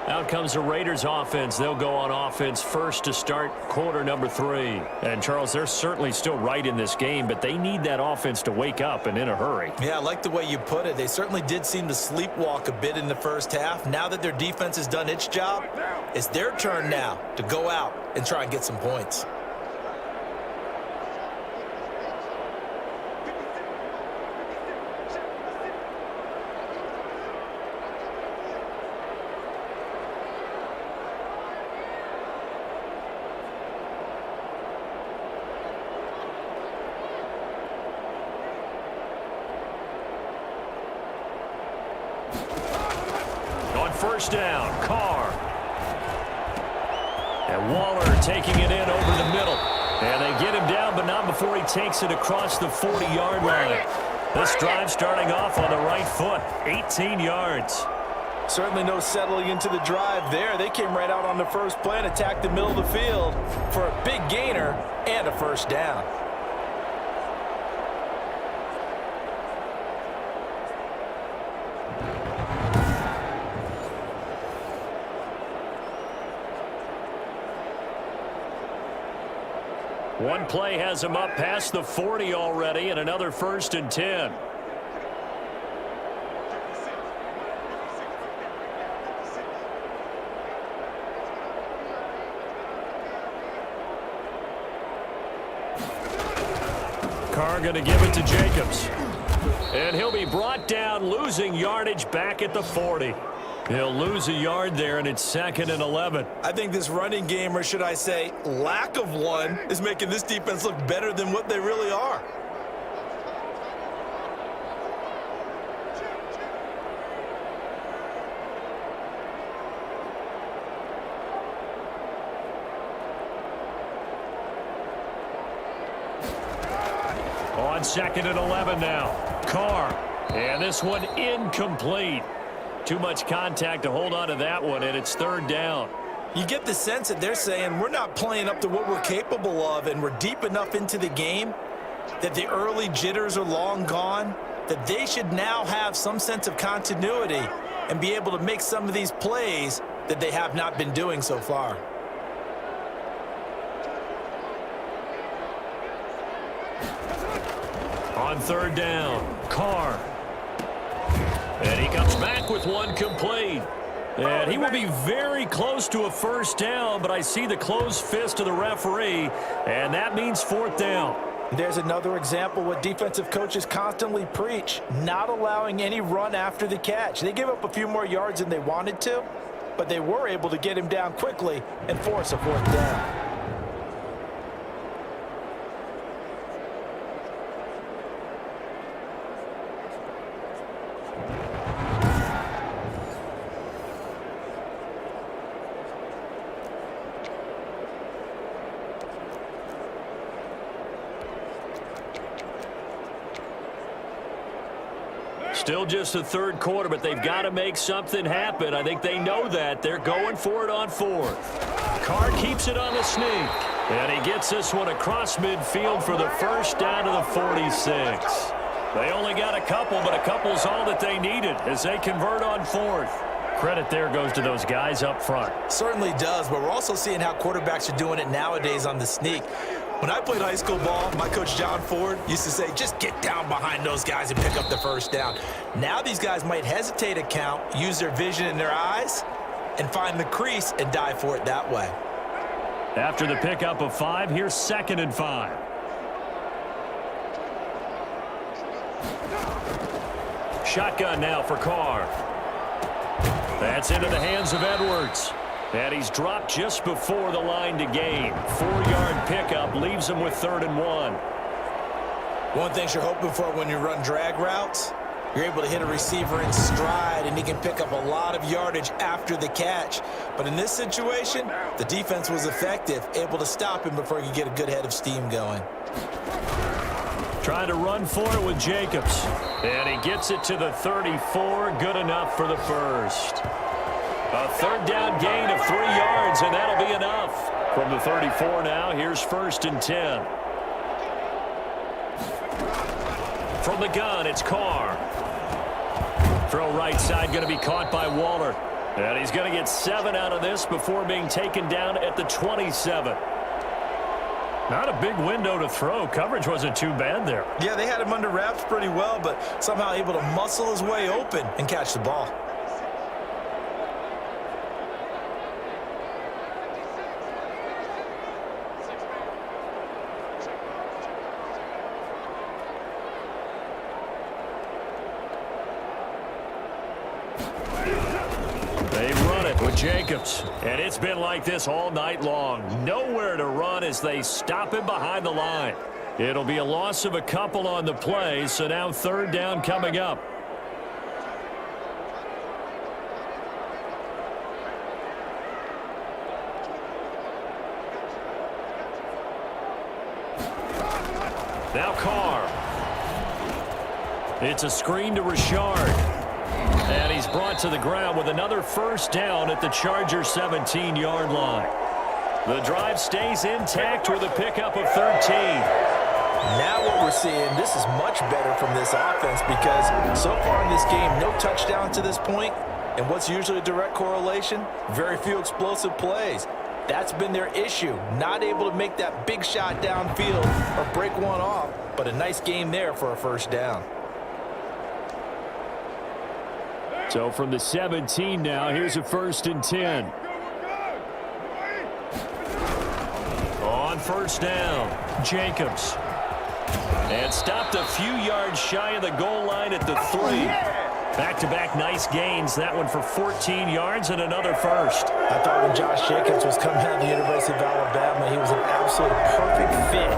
B: Out comes the Raiders offense. They'll go on offense first to start quarter number 3. And, Charles, they're certainly still right in this game, but they need that offense to wake up and in a hurry.
C: Yeah, I like the way you put it. They certainly did seem to sleepwalk a bit in the first half. Now that their defense has done its job, it's their turn now to go out and try and get some points.
B: First down, Carr. And Waller taking it in over the middle. And they get him down, but not before he takes it across the 40-yard line. This drive starting off on the right foot, 18 yards.
C: Certainly no settling into the drive there. They came right out on the first play and attacked the middle of the field for a big gainer and a first down.
B: One play has him up past the 40 already, and another 1st and 10. Carr going to give it to Jacobs. And he'll be brought down, losing yardage back at the 40. He'll lose a yard there, and it's 2nd and 11.
C: I think this running game, or should I say lack of one, is making this defense look better than what they really are.
B: On 2nd and 11 now. Carr. And this one incomplete. Too much contact to hold on to that one, and it's 3rd down.
C: You get the sense that they're saying we're not playing up to what we're capable of, and we're deep enough into the game that the early jitters are long gone, that they should now have some sense of continuity and be able to make some of these plays that they have not been doing so far.
B: On 3rd down, Carr. And he comes back with one complete. And he will be very close to a first down, but I see the closed fist of the referee, and that means 4th down.
C: There's another example what defensive coaches constantly preach, not allowing any run after the catch. They give up a few more yards than they wanted to, but they were able to get him down quickly and force a 4th down.
B: Still just the 3rd quarter, but they've got to make something happen. I think they know that. They're going for it on 4th. Carr keeps it on the sneak. And he gets this one across midfield for the 1st down to the 46. They only got a couple, but a couple's all that they needed as they convert on 4th. Credit there goes to those guys up front.
C: Certainly does, but we're also seeing how quarterbacks are doing it nowadays on the sneak. When I played high school ball, my coach John Ford used to say, just get down behind those guys and pick up the 1st down. Now these guys might hesitate to count, use their vision in their eyes, and find the crease and dive for it that way.
B: After the pickup of 5, here's 2nd and 5. Shotgun now for Carr. That's into the hands of Edwards. And he's dropped just before the line to gain. 4-yard pickup leaves him with 3rd and 1.
C: One thing you're hoping for when you run drag routes, you're able to hit a receiver in stride, and he can pick up a lot of yardage after the catch. But in this situation, the defense was effective, able to stop him before he could get a good head of steam going.
B: Trying to run for it with Jacobs. And he gets it to the 34. Good enough for the 1st. A 3rd down gain of 3 yards, and that'll be enough. From the 34 now, here's 1st and 10. From the gun, it's Carr. Throw right side, going to be caught by Waller. And he's going to get 7 out of this before being taken down at the 27. Not a big window to throw. Coverage wasn't too bad there.
C: Yeah, they had him under wraps pretty well, but somehow able to muscle his way open and catch the ball.
B: Jacobs, and it's been like this all night long. Nowhere to run as they stop him behind the line. It'll be a loss of a couple on the play, so now 3rd down coming up. Now Carr. It's a screen to Richard. And he's brought to the ground with another 1st down at the Chargers' 17-yard line. The drive stays intact with a pickup of 13.
C: Now what we're seeing, this is much better from this offense because so far in this game, no touchdown to this point. And what's usually a direct correlation? Very few explosive plays. That's been their issue. Not able to make that big shot downfield or break one off, but a nice game there for a 1st down.
B: So from the 17 now, here's a 1st and 10. On 1st down, Jacobs. And stopped a few yards shy of the goal line at the 3. Back-to-back nice gains. That one for 14 yards and another 1st.
C: I thought when Josh Jacobs was coming out of the University of Alabama, he was an absolute perfect fit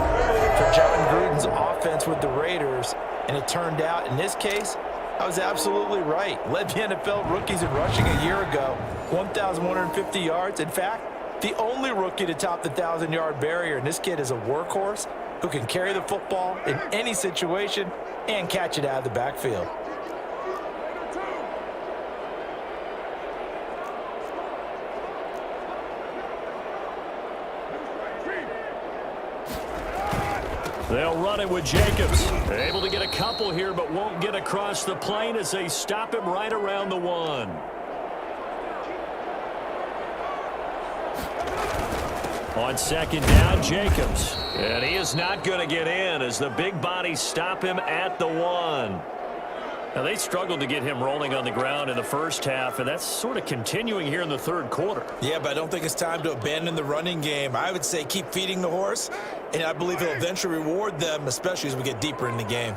C: for John Gruden's offense with the Raiders. And it turned out, in this case, I was absolutely right. Led the NFL rookies in rushing a year ago, 1,150 yards. In fact, the only rookie to top the 1,000-yard barrier. And this kid is a workhorse who can carry the football in any situation and catch it out of the backfield.
B: They'll run it with Jacobs. Able to get a couple here, but won't get across the plane as they stop him right around the 1. On 2nd down, Jacobs. And he is not going to get in as the big bodies stop him at the 1. Now, they struggled to get him rolling on the ground in the 1st half, and that's sort of continuing here in the 3rd quarter.
C: Yeah, but I don't think it's time to abandon the running game. I would say keep feeding the horse, and I believe he'll eventually reward them, especially as we get deeper in the game.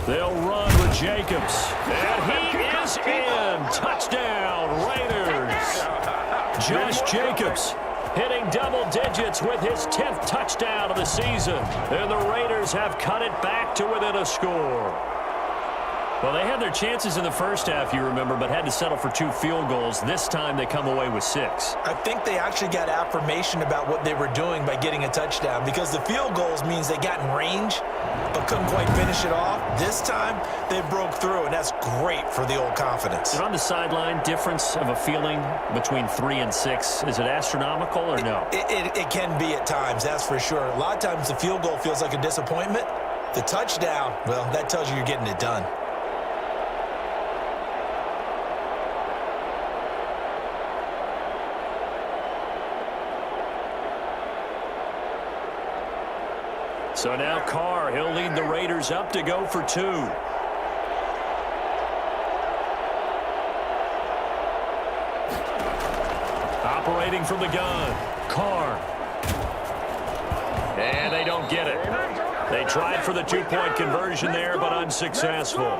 B: They'll run with Jacobs. And he is in. Touchdown, Raiders. Josh Jacobs hitting double digits with his 10th touchdown of the season. And the Raiders have cut it back to within a score. Well, they had their chances in the first half, you remember, but had to settle for 2 field goals. This time they come away with 6.
C: I think they actually got affirmation about what they were doing by getting a touchdown, because the field goals means they got in range but couldn't quite finish it off. This time they broke through, and that's great for the old confidence.
B: And on the sideline, difference of a feeling between 3 and 6, is it astronomical or no?
C: It can be at times, that's for sure. A lot of times the field goal feels like a disappointment. The touchdown, well, that tells you you're getting it done.
B: So now Carr, he'll lead the Raiders up to go for 2. Operating from the gun, Carr. And they don't get it. They tried for the 2-point conversion there, but unsuccessful.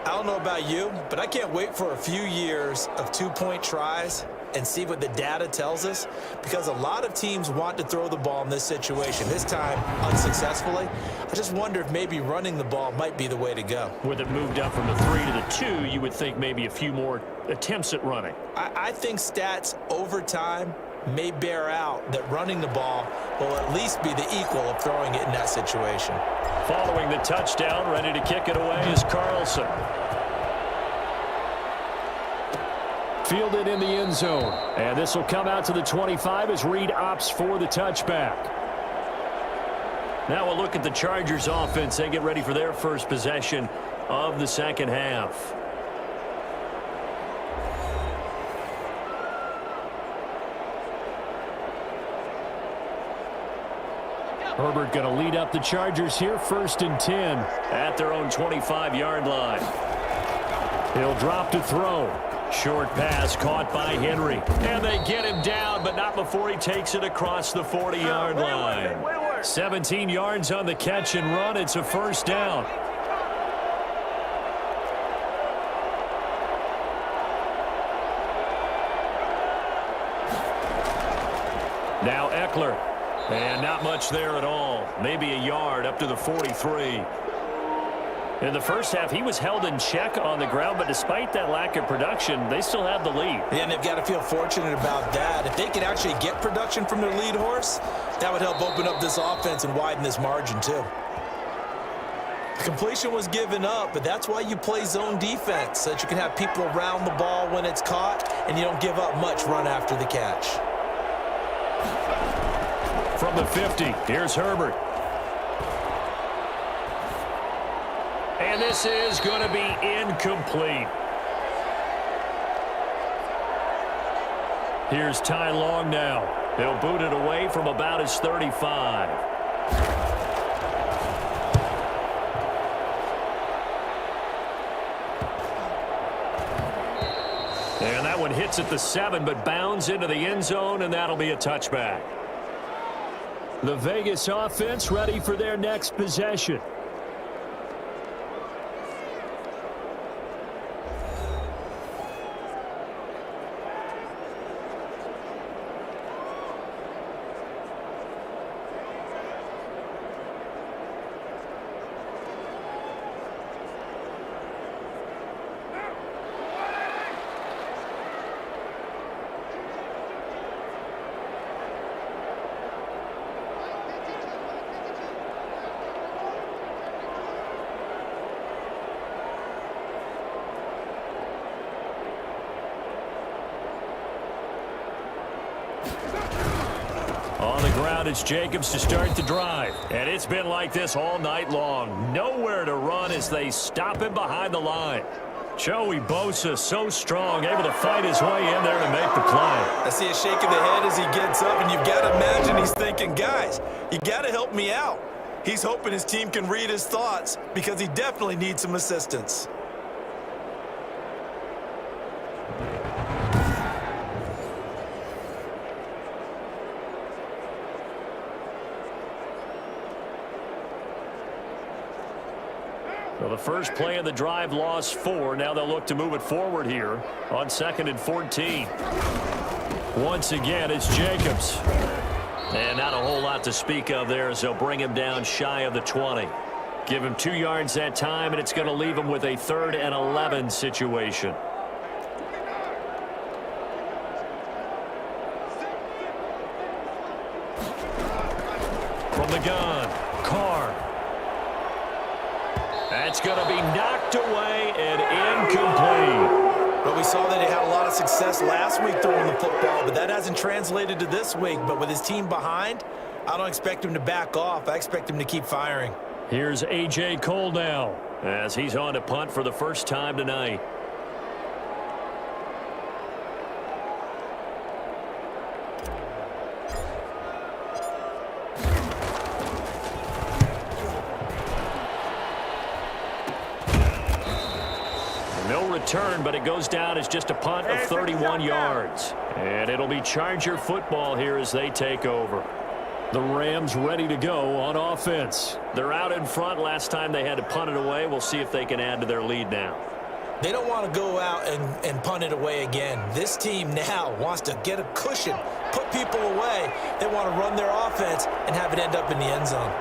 C: I don't know about you, but I can't wait for a few years of 2-point tries and see what the data tells us, because a lot of teams want to throw the ball in this situation. This time, unsuccessfully. I just wonder if maybe running the ball might be the way to go.
B: With it moved up from the 3 to the 2, you would think maybe a few more attempts at running.
C: I think stats over time may bear out that running the ball will at least be the equal of throwing it in that situation.
B: Following the touchdown, ready to kick it away is Carlson. Fielded in the end zone. And this will come out to the 25 as Reed opts for the touchback. Now we'll look at the Chargers offense. They get ready for their first possession of the second half. Herbert going to lead up the Chargers here, 1st and 10 at their own 25-yard line. He'll drop to throw. Short pass caught by Henry. And they get him down, but not before he takes it across the 40-yard line. 17 yards on the catch and run. It's a first down. Now Eckler. And not much there at all. Maybe a yard up to the 43. In the first half, he was held in check on the ground, but despite that lack of production, they still have the lead.
C: Yeah, and they've got to feel fortunate about that. If they could actually get production from their lead horse, that would help open up this offense and widen this margin too. The completion was given up, but that's why you play zone defense, so that you can have people around the ball when it's caught, and you don't give up much run after the catch.
B: From the 50, here's Herbert. And this is going to be incomplete. Here's Ty Long now. He'll boot it away from about his 35. And that one hits at the 7, but bounds into the end zone, and that'll be a touchback. The Vegas offense ready for their next possession. On the ground, it's Jacobs to start the drive. And it's been like this all night long. Nowhere to run as they stop him behind the line. Joey Bosa, so strong, able to fight his way in there to make the play.
C: I see a shake of the head as he gets up, and you've got to imagine he's thinking, guys, you got to help me out. He's hoping his team can read his thoughts because he definitely needs some assistance.
B: Well, the first play of the drive lost 4. Now they'll look to move it forward here on 2nd and 14. Once again, it's Jacobs. And not a whole lot to speak of there as they'll bring him down shy of the 20. Give him 2 yards that time, and it's going to leave him with a 3rd and 11 situation. From the gun, Carr. That's going to be knocked away and incomplete.
C: But we saw that he had a lot of success last week throwing the football, but that hasn't translated to this week. But with his team behind, I don't expect him to back off. I expect him to keep firing.
B: Here's A.J. Cole now as he's on to punt for the first time tonight. No return, but it goes down as just a punt of 31 yards. And it'll be Charger football here as they take over. The Rams ready to go on offense. They're out in front. Last time they had to punt it away. We'll see if they can add to their lead now.
C: They don't want to go out and punt it away again. This team now wants to get a cushion, put people away. They want to run their offense and have it end up in the end zone.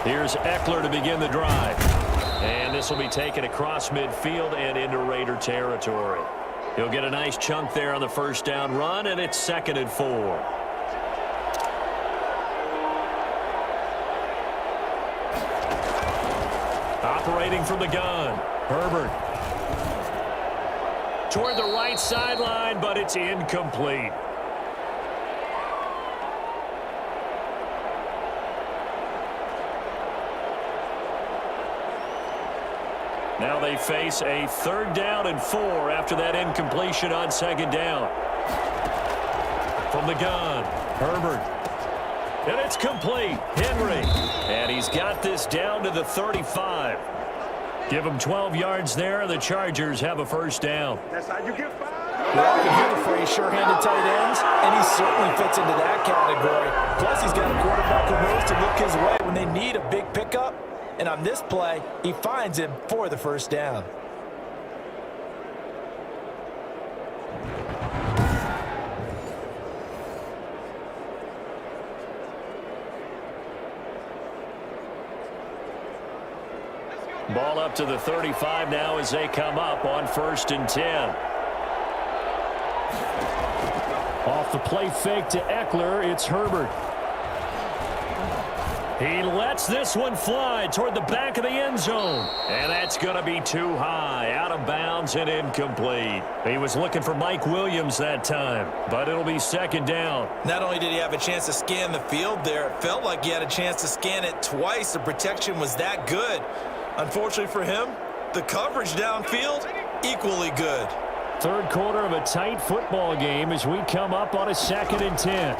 B: Here's Eckler to begin the drive. And this will be taken across midfield and into Raider territory. He'll get a nice chunk there on the first down run, and it's 2nd and 4. Operating from the gun, Herbert. Toward the right sideline, but it's incomplete. Now they face a 3rd down and 4 after that incompletion on 2nd down. From the gun, Herbert. And it's complete. Henry. And he's got this down to the 35. Give him 12 yards there. The Chargers have a first down.
D: That's how you get fired.
C: We all can hear the phrase sure-handed tight ends, and he certainly fits into that category. Plus, he's got a quarterback who knows to look his way when they need a big pickup. And on this play, he finds him for the first down.
B: Ball up to the 35 now as they come up on 1st and 10. Off the play fake to Eckler, it's Herbert. He lets this one fly toward the back of the end zone. And that's going to be too high, out of bounds and incomplete. He was looking for Mike Williams that time, but it'll be 2nd down.
C: Not only did he have a chance to scan the field there, it felt like he had a chance to scan it twice. The protection was that good. Unfortunately for him, the coverage downfield, equally good.
B: 3rd quarter of a tight football game as we come up on a 2nd and 10.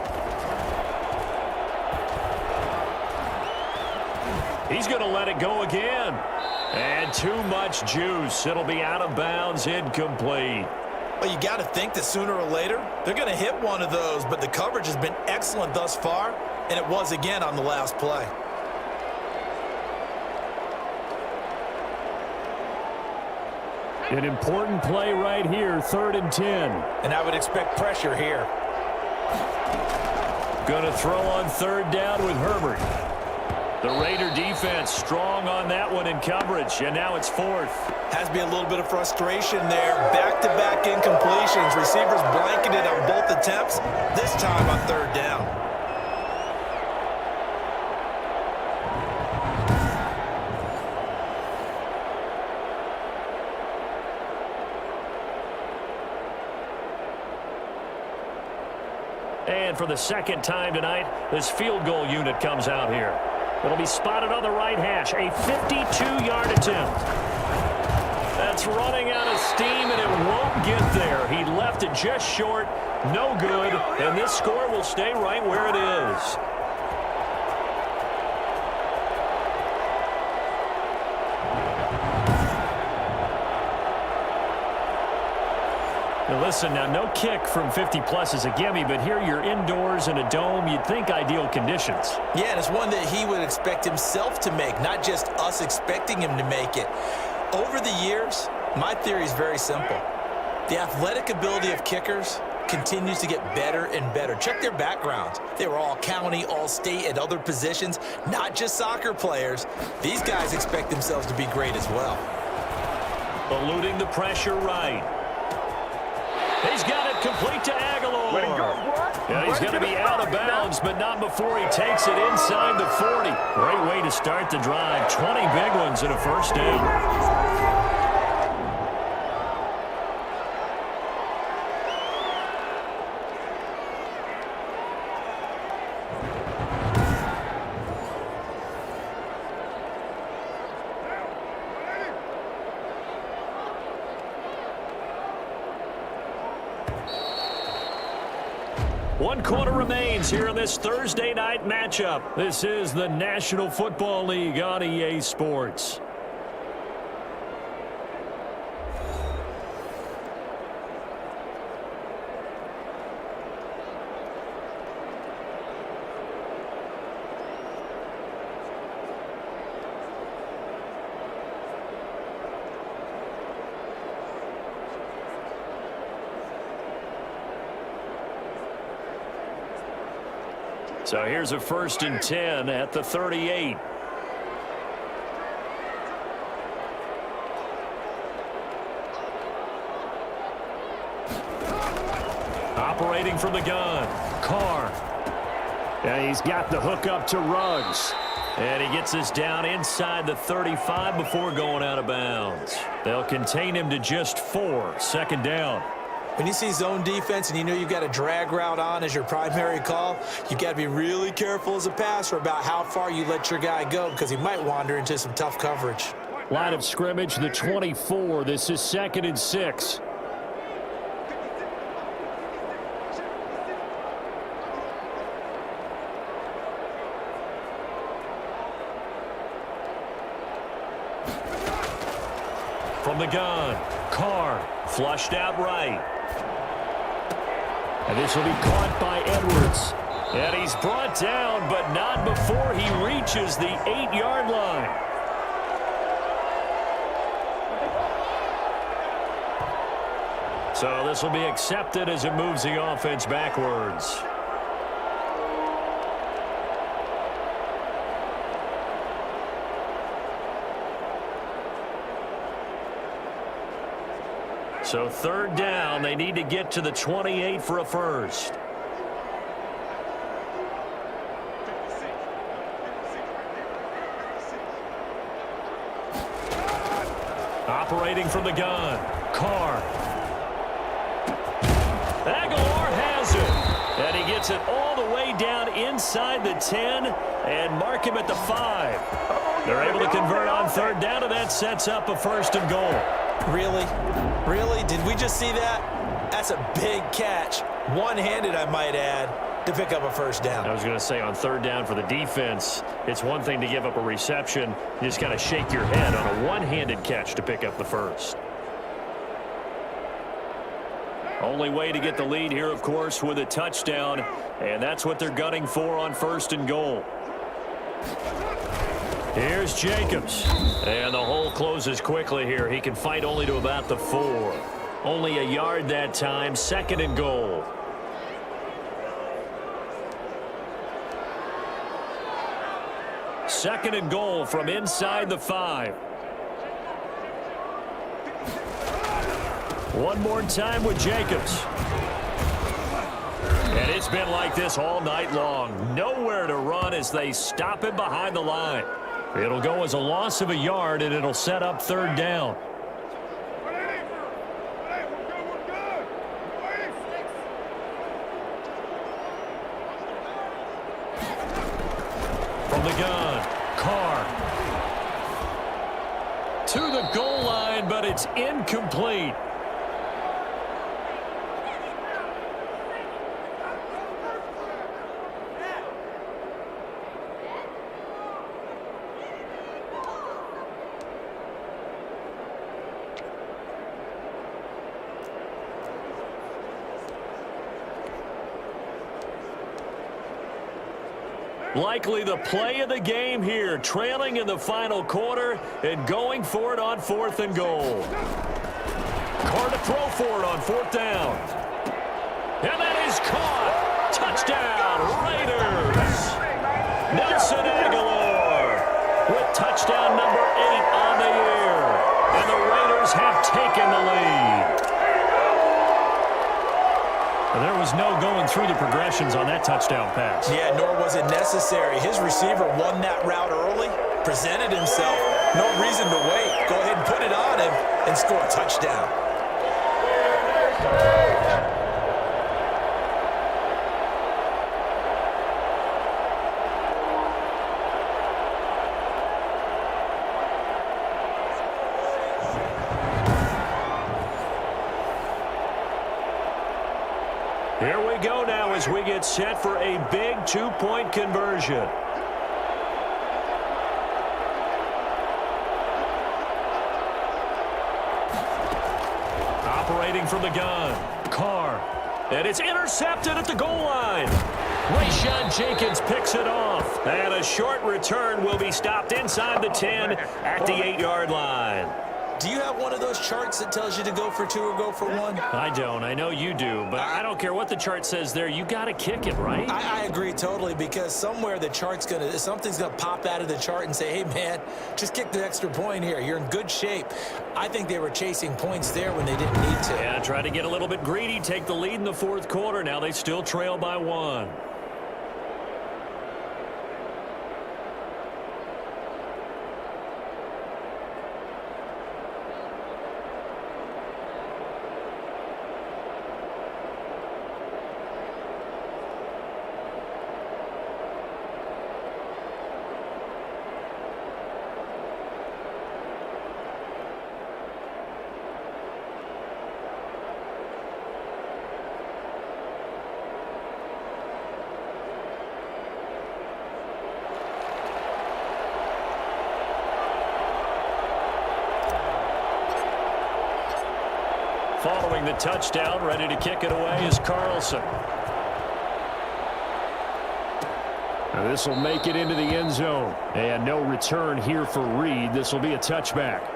B: He's going to let it go again. And too much juice. It'll be out of bounds, incomplete.
C: Well, you got to think that sooner or later, they're going to hit one of those, but the coverage has been excellent thus far, and it was again on the last play.
B: An important play right here, 3rd and 10.
C: And I would expect pressure here.
B: Going to throw on 3rd down with Herbert. The Raider defense strong on that one in coverage, and now it's 4th.
C: Has to be a little bit of frustration there. Back-to-back incompletions. Receivers blanketed on both attempts, this time on 3rd down.
B: And for the 2nd time tonight, this field goal unit comes out here. It'll be spotted on the right hash. A 52-yard attempt. That's running out of steam, and it won't get there. He left it just short. No good. And this score will stay right where it is. Now listen, now no kick from 50-plus is a gimme, but here you're indoors in a dome. You'd think ideal conditions.
C: Yeah, and it's one that he would expect himself to make, not just us expecting him to make it. Over the years, my theory is very simple. The athletic ability of kickers continues to get better and better. Check their backgrounds. They were all county, all state, at other positions, not just soccer players. These guys expect themselves to be great as well.
B: Eluding the pressure right. He's got it complete to Aguilar.
D: Way to go, boy.
B: Yeah, he's going to be out of bounds, but not before he takes it inside the 40. Great way to start the drive. 20 big ones and a first down. One quarter remains here in this Thursday night matchup. This is the National Football League on EA Sports. So here's a 1st and 10 at the 38. Operating from the gun, Carr. And he's got the hook up to Ruggs. And he gets us down inside the 35 before going out of bounds. They'll contain him to just 4, 2nd down.
C: When you see zone defense and you know you've got a drag route on as your primary call, you've got to be really careful as a passer about how far you let your guy go because he might wander into some tough coverage.
B: Line of scrimmage, the 24. This is 2nd and 6. From the gun, Carr flushed out right. And this will be caught by Edwards. And he's brought down, but not before he reaches the 8-yard line. So this will be accepted as it moves the offense backwards. So 3rd down, they need to get to the 28 for a first. Operating from the gun, Carr. Aguilar has it. And he gets it all the way down inside the 10 and mark him at the 5. They're able to convert on 3rd down, and that sets up a 1st and goal.
C: Really? Really? Did we just see that? That's a big catch. One-handed, I might add, to pick up a 1st down.
B: I was going to say on 3rd down for the defense, it's one thing to give up a reception. You just kind of shake your head on a one-handed catch to pick up the 1st. Only way to get the lead here, of course, with a touchdown, and that's what they're gunning for on 1st and goal. Here's Jacobs. And the hole closes quickly here. He can fight only to about the 4. Only a yard that time. 2nd and goal. Second and goal from inside the 5. One more time with Jacobs. And it's been like this all night long. Nowhere to run as they stop him behind the line. It'll go as a loss of a yard, and it'll set up 3rd down. From the gun, Carr. To the goal line, but it's incomplete. Likely the play of the game here, trailing in the final quarter and going for it on 4th and goal. Carr to throw for it on 4th down. And that is caught. Touchdown, Raiders. Nelson Aguilar with touchdown number 8 on the year. And the Raiders have taken the lead. There was no going through the progressions on that touchdown pass.
C: Yeah, nor was it necessary. His receiver won that route early, presented himself. No reason to wait. Go ahead and put it on him and score a touchdown.
B: Here we go now as we get set for a big 2-point conversion. Operating from the gun, Carr. And it's intercepted at the goal line. Rayshawn Jenkins picks it off. And a short return will be stopped inside the 10 at the 8-yard line.
C: Do you have one of those charts that tells you to go for 2 or go for 1?
B: I don't. I know you do, but I don't care what the chart says there. You got to kick it, right?
C: I agree totally, because somewhere the chart's something's gonna pop out of the chart and say, hey man, just kick the extra point here. You're in good shape. I think they were chasing points there when they didn't need to.
B: Yeah, try to get a little bit greedy, take the lead in the 4th quarter. Now they still trail by 1. Following the touchdown, ready to kick it away is Carlson. This will make it into the end zone. And no return here for Reed. This will be a touchback.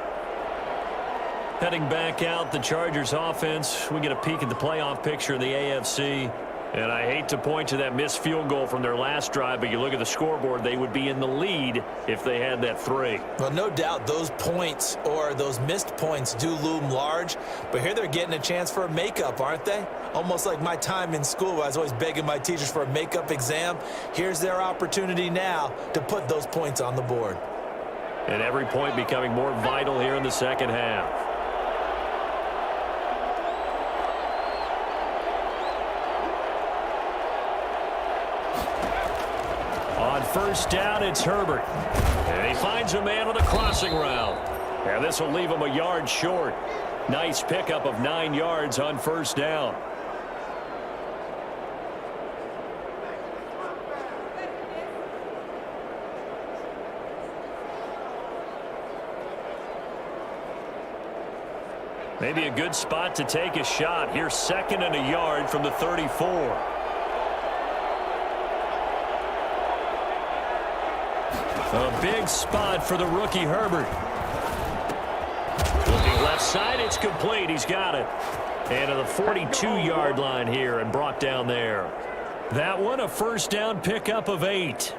B: Heading back out, the Chargers offense. We get a peek at the playoff picture of the AFC. And I hate to point to that missed field goal from their last drive, but you look at the scoreboard, they would be in the lead if they had that 3.
C: Well, no doubt those points or those missed points do loom large, but here they're getting a chance for a makeup, aren't they? Almost like my time in school where I was always begging my teachers for a makeup exam. Here's their opportunity now to put those points on the board.
B: And every point becoming more vital here in the second half. On 1st down, it's Herbert. And he finds a man with a crossing route. And this will leave him a yard short. Nice pickup of 9 yards on 1st down. Maybe a good spot to take a shot. Here's 2nd and a yard from the 34. A big spot for the rookie Herbert. Looking left side, it's complete. He's got it. And to the 42-yard line here and brought down there. That one, a 1st down pickup of 8.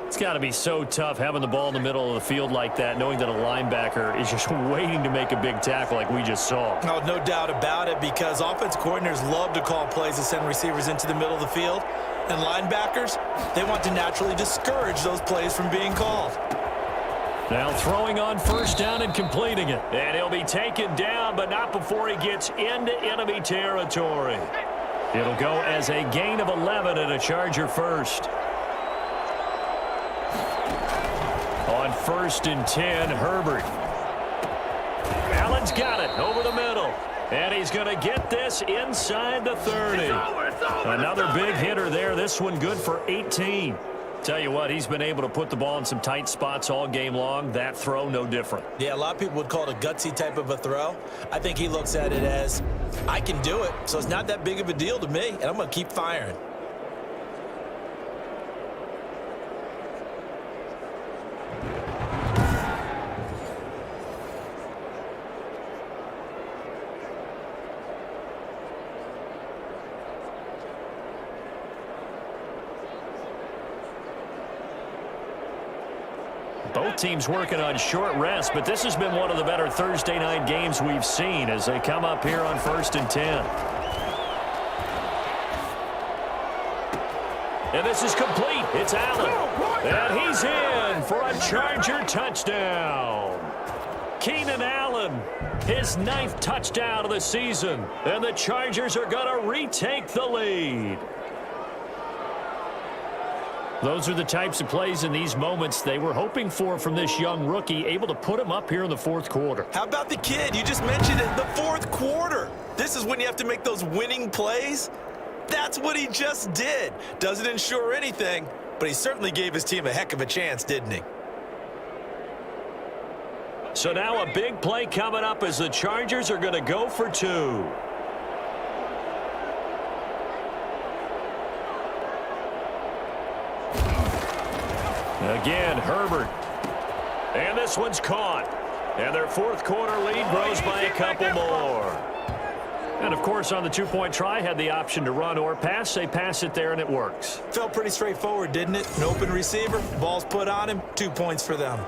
B: It's got to be so tough having the ball in the middle of the field like that, knowing that a linebacker is just waiting to make a big tackle like we just saw.
C: Oh, no doubt about it, because offense coordinators love to call plays to send receivers into the middle of the field. And linebackers, they want to naturally discourage those plays from being called.
B: Now throwing on 1st down and completing it. And he'll be taken down, but not before he gets into enemy territory. It'll go as a gain of 11 and a Charger first. On 1st and 10, Herbert. Allen's got it over the middle. And he's going to get this inside the 30. Another big hitter there. This one good for 18. Tell you what, he's been able to put the ball in some tight spots all game long. That throw, no different.
C: Yeah, a lot of people would call it a gutsy type of a throw. I think he looks at it as, I can do it, so it's not that big of a deal to me, and I'm going to keep firing.
B: Both teams working on short rest, but this has been one of the better Thursday night games we've seen as they come up here on 1st and 10. And this is complete. It's Allen. And he's in for a Charger touchdown. Keenan Allen, his 9th touchdown of the season. And the Chargers are going to retake the lead. Those are the types of plays in these moments they were hoping for from this young rookie, able to put him up here in the 4th quarter.
C: How about the kid? You just mentioned it, the 4th quarter. This is when you have to make those winning plays. That's what he just did. Doesn't ensure anything, but he certainly gave his team a heck of a chance, didn't he?
B: So now a big play coming up as the Chargers are going to go for 2. Again, Herbert. And this one's caught. And their 4th quarter lead grows by a couple more. And, of course, on the 2-point try, had the option to run or pass. They pass it there, and it works.
C: Felt pretty straightforward, didn't it? An open receiver, ball's put on him, 2 points for them.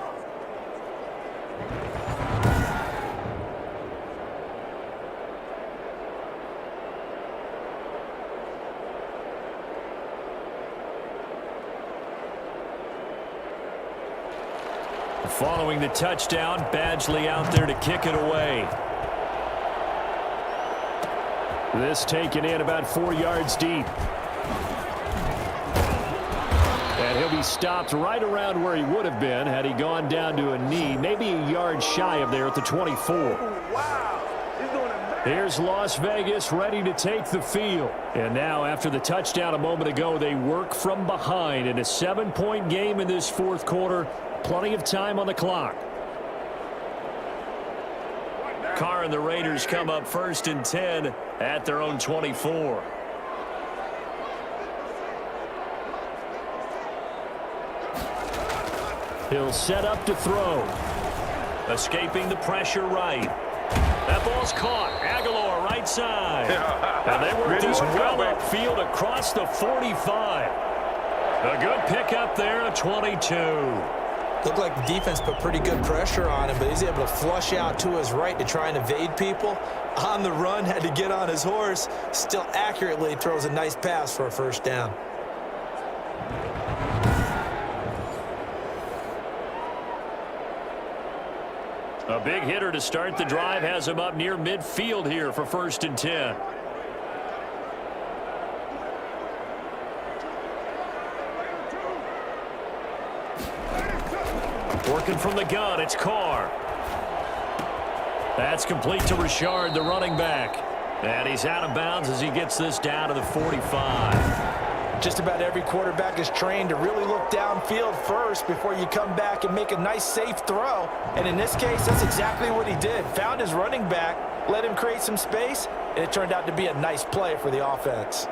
B: Following the touchdown, Badgley out there to kick it away. This taken in about 4 yards deep. And he'll be stopped right around where he would have been had he gone down to a knee, maybe a yard shy of there at the 24. Here's Las Vegas ready to take the field. And now after the touchdown a moment ago, they work from behind in a 7-point game in this 4th quarter. Plenty of time on the clock. Carr and the Raiders come up 1st and 10 at their own 24. He'll set up to throw. Escaping the pressure right. That ball's caught. Aguilar right side. And they work this well upfield across the 45. A good pickup there at 22.
C: Looked like the defense put pretty good pressure on him, but he's able to flush out to his right to try and evade people. On the run, had to get on his horse. Still accurately throws a nice pass for a 1st down.
B: A big hitter to start the drive has him up near midfield here for 1st and 10. Working from the gun, it's Carr. That's complete to Richard, the running back. And he's out of bounds as he gets this down to the 45.
C: Just about every quarterback is trained to really look downfield first before you come back and make a nice, safe throw. And in this case, that's exactly what he did. Found his running back, let him create some space, and it turned out to be a nice play for the offense.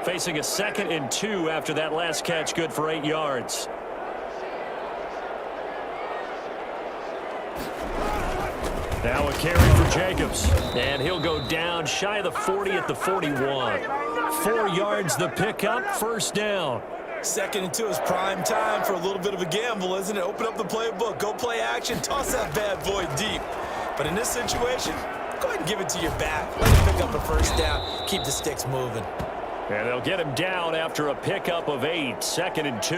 B: Facing a 2nd and 2 after that last catch, good for 8 yards. Now a carry for Jacobs. And he'll go down shy of the 40 at the 41. 4 yards the pickup, 1st down.
C: 2nd and 2 is prime time for a little bit of a gamble, isn't it? Open up the playbook, go play action, toss that bad boy deep. But in this situation, go ahead and give it to your back. Let him pick up a 1st down, keep the sticks moving.
B: And they'll get him down after a pickup of 8, 2nd and 2.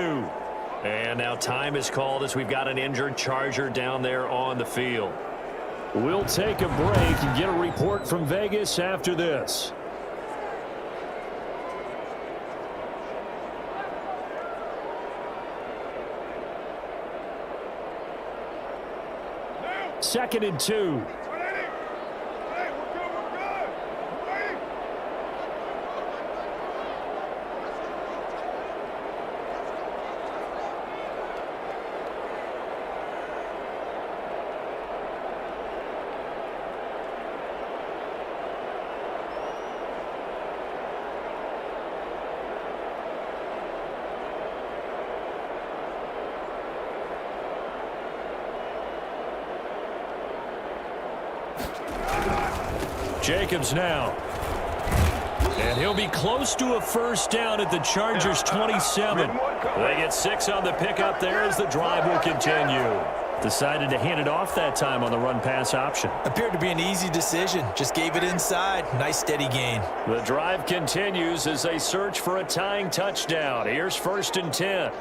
B: And now time is called as we've got an injured Charger down there on the field. We'll take a break and get a report from Vegas after this. Second and 2. Jacobs now. And he'll be close to a first down at the Chargers' 27. They get 6 on the pickup there as the drive will continue. Decided to hand it off that time on the run-pass option.
C: Appeared to be an easy decision. Just gave it inside. Nice steady gain.
B: The drive continues as they search for a tying touchdown. Here's 1st and 10.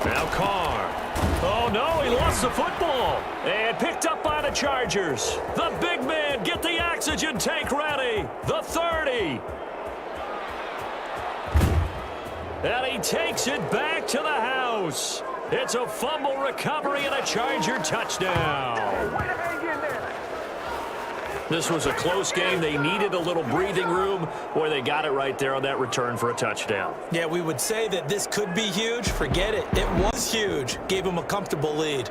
B: Now Carr. Oh, no, he lost the football. And picked up by the Chargers. The big man, get the oxygen tank ready. The 30. And he takes it back to the house. It's a fumble recovery and a Charger touchdown. This was a close game. They needed a little breathing room. Boy, they got it right there on that return for a touchdown.
C: Yeah, we would say that this could be huge. Forget it. It was huge. Gave him a comfortable lead.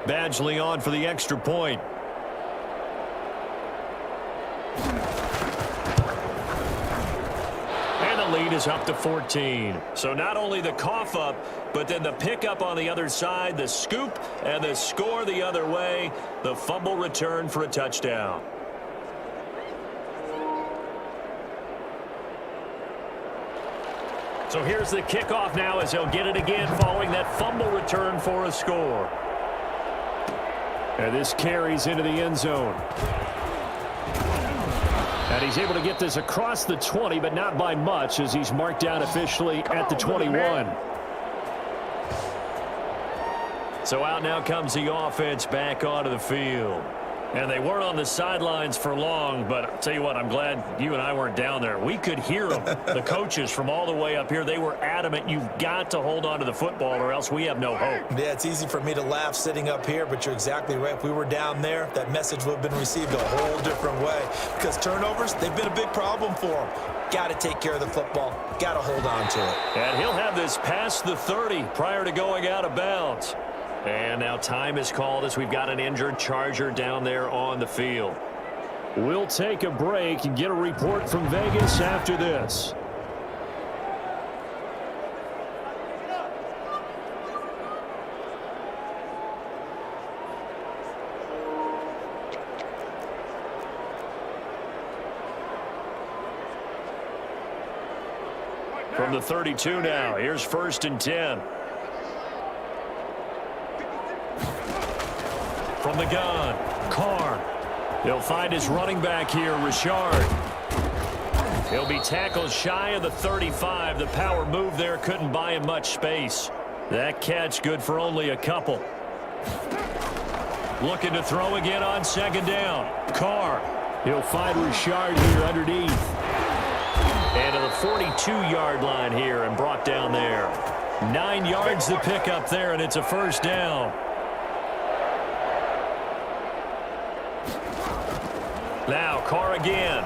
B: Badgley on for the extra point. And the lead is up to 14. So not only the cough up, but then the pickup on the other side, the scoop, and the score the other way. The fumble return for a touchdown. So here's the kickoff now as he'll get it again following that fumble return for a score. And this carries into the end zone. And he's able to get this across the 20, but not by much as he's marked down officially at the 21. So out now comes the offense back onto the field. And they weren't on the sidelines for long, but I'll tell you what, I'm glad you and I weren't down there. We could hear them, the coaches from all the way up here. They were adamant, you've got to hold on to the football or else we have no hope.
C: Yeah, it's easy for me to laugh sitting up here, but you're exactly right. If we were down there, that message would have been received a whole different way. Because turnovers, they've been a big problem for them. Got to take care of the football. Got to hold on to it.
B: And he'll have this past the 30 prior to going out of bounds. And now time is called as we've got an injured Charger down there on the field. We'll take a break and get a report from Vegas after this. From the 32 now, here's 1st and 10. From the gun, Carr. He'll find his running back here, Richard. He'll be tackled shy of the 35. The power move there couldn't buy him much space. That catch good for only a couple. Looking to throw again on 2nd down. Carr. He'll find Richard here underneath. And to the 42-yard line here and brought down there. 9 yards to pick up there, and it's a 1st down. Now, Carr again.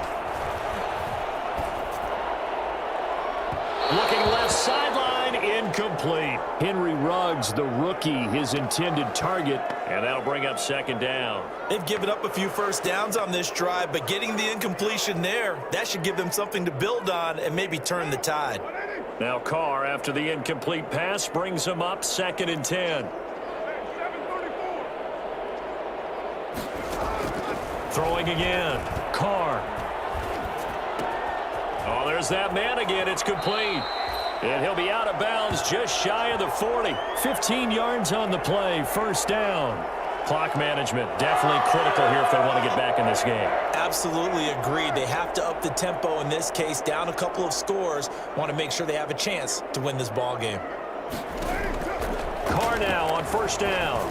B: Looking left sideline, incomplete. Henry Ruggs, the rookie, his intended target, and that'll bring up 2nd down.
C: They've given up a few first downs on this drive, but getting the incompletion there, that should give them something to build on and maybe turn the tide.
B: Now Carr, after the incomplete pass, brings him up 2nd and 10. Throwing again. Carr. Oh, there's that man again. It's complete. And he'll be out of bounds just shy of the 40. 15 yards on the play. 1st down. Clock management definitely critical here if they want to get back in this game.
C: Absolutely agreed. They have to up the tempo in this case. Down a couple of scores. Want to make sure they have a chance to win this ball game.
B: Carr now on 1st down.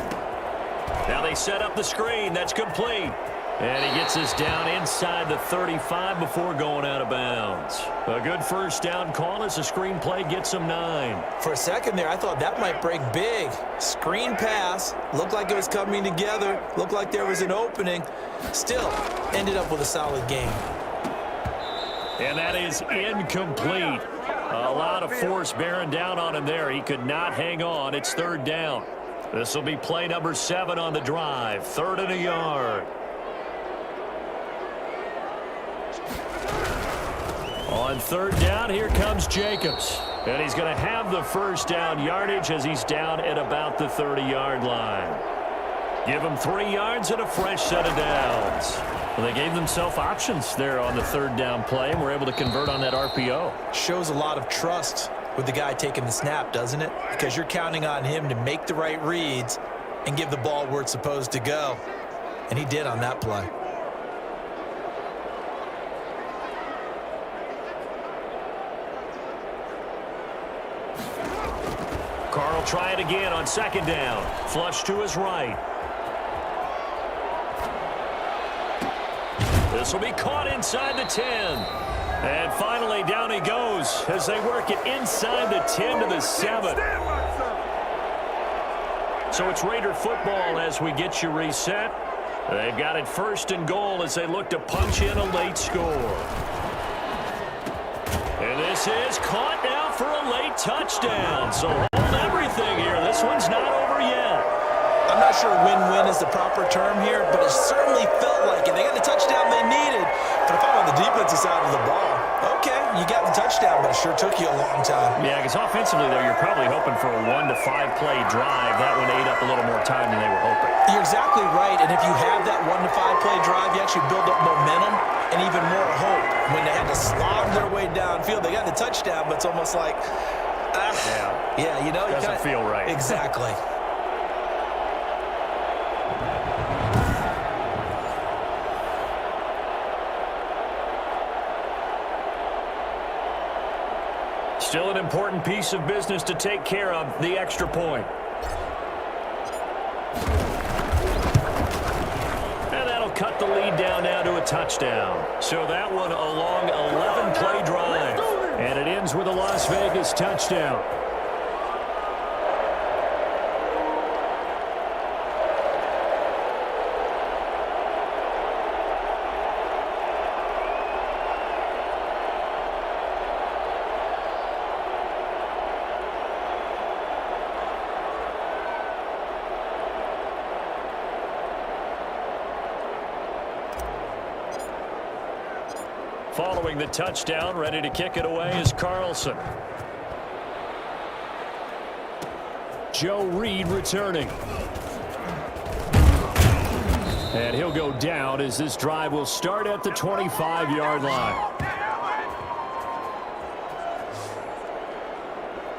B: Now they set up the screen. That's complete. And he gets us down inside the 35 before going out of bounds. A good first down call as the screen play gets him 9.
C: For a second there, I thought that might break big. Screen pass. Looked like it was coming together. Looked like there was an opening. Still, ended up with a solid game.
B: And that is incomplete. A lot of force bearing down on him there. He could not hang on. It's third down. This will be play number 7 on the drive. 3rd and a yard. On 3rd down, here comes Jacobs. And he's going to have the first down yardage as he's down at about the 30-yard line. Give him 3 yards and a fresh set of downs. Well, they gave themselves options there on the 3rd down play and were able to convert on that RPO.
C: Shows a lot of trust with the guy taking the snap, doesn't it? Because you're counting on him to make the right reads and give the ball where it's supposed to go. And he did on that play.
B: Carr will try it again on 2nd down. Flush to his right. This will be caught inside the 10. And finally, down he goes as they work it inside the 10 to the 7. So it's Raider football as we get you reset. They've got it 1st and goal as they look to punch in a late score. And this is caught now for a late touchdown. So hold everything here. This one's not over yet.
C: I'm not sure win-win is the proper term here, but it certainly felt like it. They got the touchdown they needed. But if I'm on the defensive side of the ball, okay, you got the touchdown, but it sure took you a long time.
B: Yeah, because offensively, though, you're probably hoping for a 1 to 5 play drive. That one ate up a little more time than they were hoping.
C: You're exactly right, and if you have that 1 to 5 play drive, you actually build up momentum and even more hope. When they had to slog their way downfield, they got the touchdown, but it's almost like, yeah, you know.
B: Doesn't feel right.
C: Exactly.
B: Still an important piece of business to take care of, the extra point. And that'll cut the lead down now to a touchdown. So that one a long 11-play drive. And it ends with a Las Vegas touchdown. Following the touchdown, ready to kick it away is Carlson. Joe Reed returning. And he'll go down as this drive will start at the 25-yard line.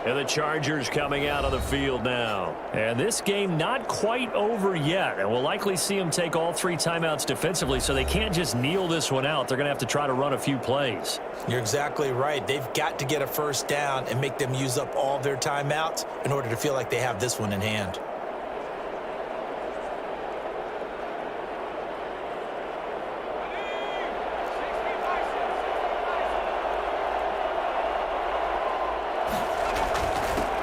B: And the Chargers coming out of the field now. And this game not quite over yet. And we'll likely see them take all 3 timeouts defensively, so they can't just kneel this one out. They're going to have to try to run a few plays.
C: You're exactly right. They've got to get a first down and make them use up all their timeouts in order to feel like they have this one in hand.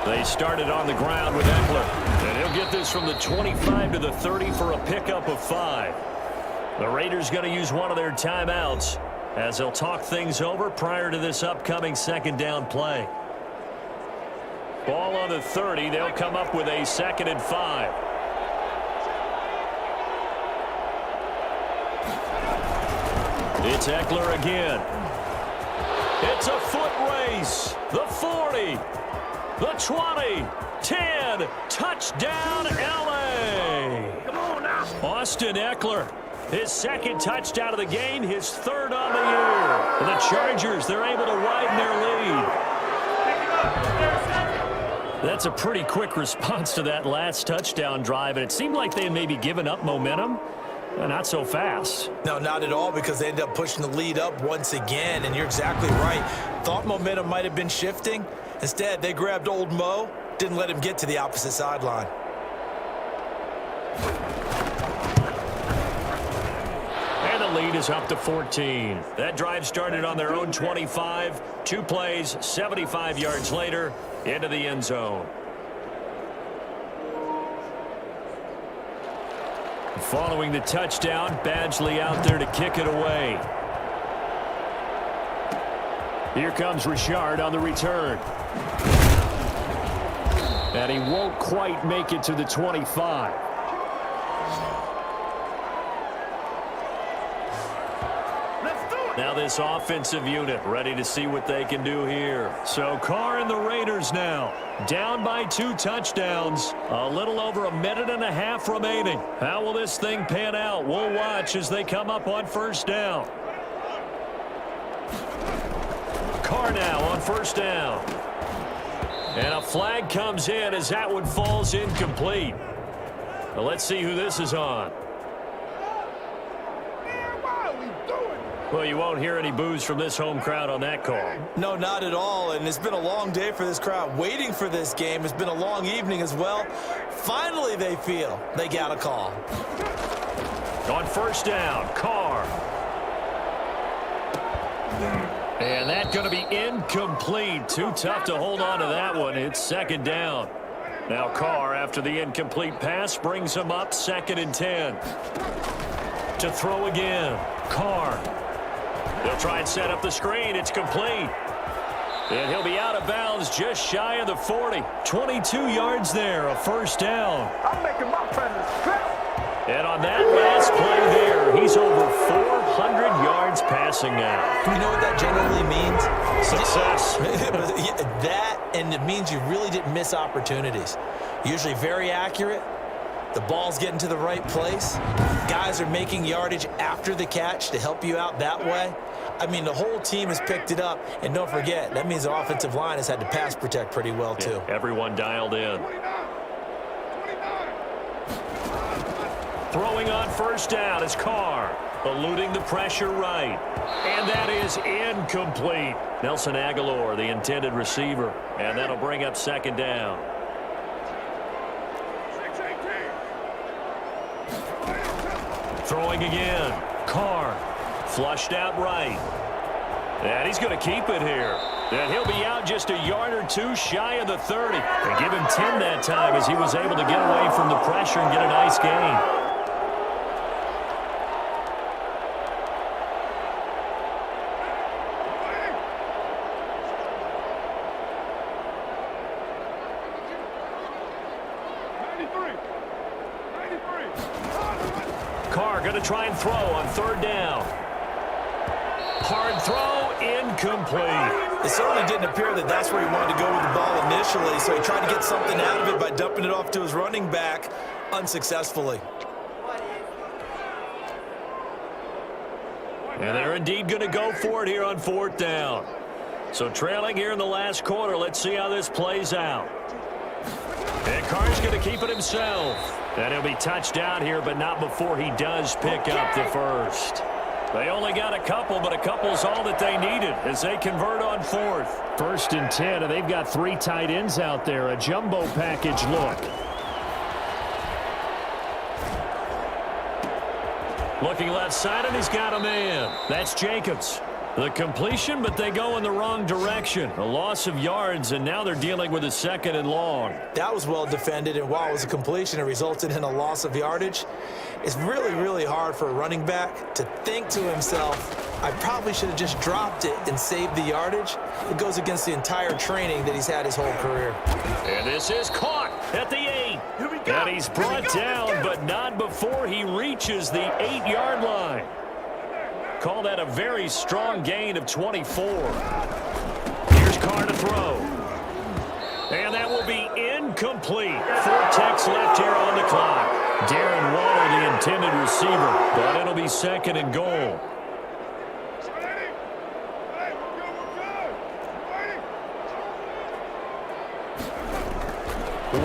B: They started on the ground with Eckler. And he'll get this from the 25 to the 30 for a pickup of 5. The Raiders going to use one of their timeouts as they'll talk things over prior to this upcoming 2nd down play. Ball on the 30. They'll come up with a 2nd and 5. It's Eckler again. It's a foot race. The 40. The 20, 10, touchdown, L.A.
D: Come on now.
B: Austin Eckler, his 2nd touchdown of the game, his 3rd on the year. The Chargers, they're able to widen their lead. That's a pretty quick response to that last touchdown drive, and it seemed like they had maybe given up momentum. Not so fast.
C: No, not at all, because they ended up pushing the lead up once again, and you're exactly right. Thought momentum might have been shifting. Instead, they grabbed old Mo, didn't let him get to the opposite sideline.
B: lead is up to 14. That drive started on their own 25. 2 plays, 75 yards later, into the end zone. Following the touchdown, Badgley out there to kick it away. Here comes Richard on the return. And he won't quite make it to the 25. Now this offensive unit ready to see what they can do here. So Carr and the Raiders now down by 2 touchdowns. A little over a minute and a half remaining. How will this thing pan out? We'll watch as they come up on first down. Carr now on first down. And a flag comes in as that one falls incomplete. Now let's see who this is on. Well, you won't hear any boos from this home crowd on that call.
C: No, not at all. And it's been a long day for this crowd waiting for this game. It's been a long evening as well. Finally, they feel they got a call.
B: On first down, Carr. And that's going to be incomplete. Too tough to hold on to that one. It's second down. Now Carr, after the incomplete pass, brings him up 2nd and 10. To throw again, Carr. They'll try and set up the screen. It's complete. And he'll be out of bounds just shy of the 40. 22 yards there, a first down.
D: I'm making my presence clear.
B: And on that last play there, he's over 400 yards passing now.
C: Do you know what that generally means?
B: Success.
C: That, and it means you really didn't miss opportunities. Usually very accurate. The ball's getting to the right place. Guys are making yardage after the catch to help you out that way. I mean, the whole team has picked it up. And don't forget, that means the offensive line has had to pass protect pretty well, too.
B: Yeah, everyone dialed in.
D: 29.
B: Throwing on first down is Carr, eluding the pressure right. And that is incomplete. Nelson Aguilar, the intended receiver. And that'll bring up second down. Throwing again. Carr, flushed out right. And he's going to keep it here. And he'll be out just a yard or 2 shy of the 30. They give him 10 that time as he was able to get away from the pressure and get a nice gain. Carr going to try and throw on third down. Hard throw, incomplete.
C: It certainly didn't appear that that's where he wanted to go with the ball initially, so he tried to get something out of it by dumping it off to his running back unsuccessfully.
B: And they're indeed going to go for it here on fourth down. So trailing here in the last quarter, let's see how this plays out. And Carr's going to keep it himself. And he'll be touched down here, but not before he does pick up the first. They only got a couple, but a couple's all that they needed as they convert on fourth. 1st and 10, and they've got 3 tight ends out there. A jumbo package look. Looking left side, and he's got a man. That's Jacobs. The completion, but they go in the wrong direction. A loss of yards, and now they're dealing with a 2nd and long.
C: That was well defended, and while it was a completion, it resulted in a loss of yardage. It's really, really hard for a running back to think to himself, I probably should have just dropped it and saved the yardage. It goes against the entire training that he's had his whole career.
B: And this is caught at the 8. And he's brought down, but not before he reaches the 8-yard line. Call that a very strong gain of 24. Here's Carr to throw. And that will be incomplete. 4 ticks left here on the clock. Darren Waller, the intended receiver, but it'll be 2nd and goal.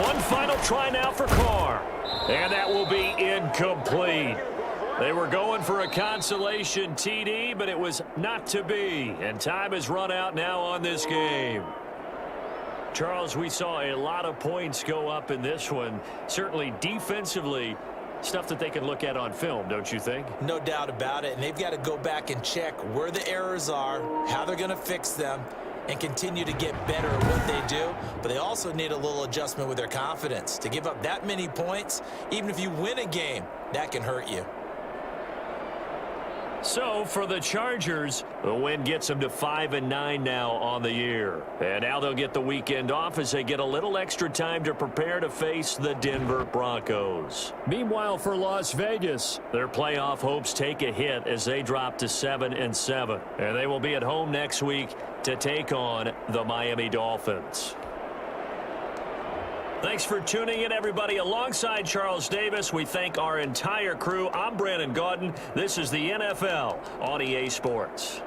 B: One final try now for Carr. And that will be incomplete. They were going for a consolation TD, but it was not to be. And time has run out now on this game. Charles, we saw a lot of points go up in this one. Certainly defensively, Stuff that they can look at on film, don't you think?
C: No doubt about it, and they've got to go back and check where the errors are, how they're going to fix them, and continue to get better at what they do. But they also need a little adjustment with their confidence. To give up that many points, even if you win a game, that can hurt you.
B: So for the Chargers, the win gets them to 5-9 now on the year. And now they'll get the weekend off as they get a little extra time to prepare to face the Denver Broncos. Meanwhile, for Las Vegas, their playoff hopes take a hit as they drop to 7-7. And they will be at home next week to take on the Miami Dolphins. Thanks for tuning in, everybody. Alongside Charles Davis, we thank our entire crew. I'm Brandon Gaudin. This is the NFL on EA Sports.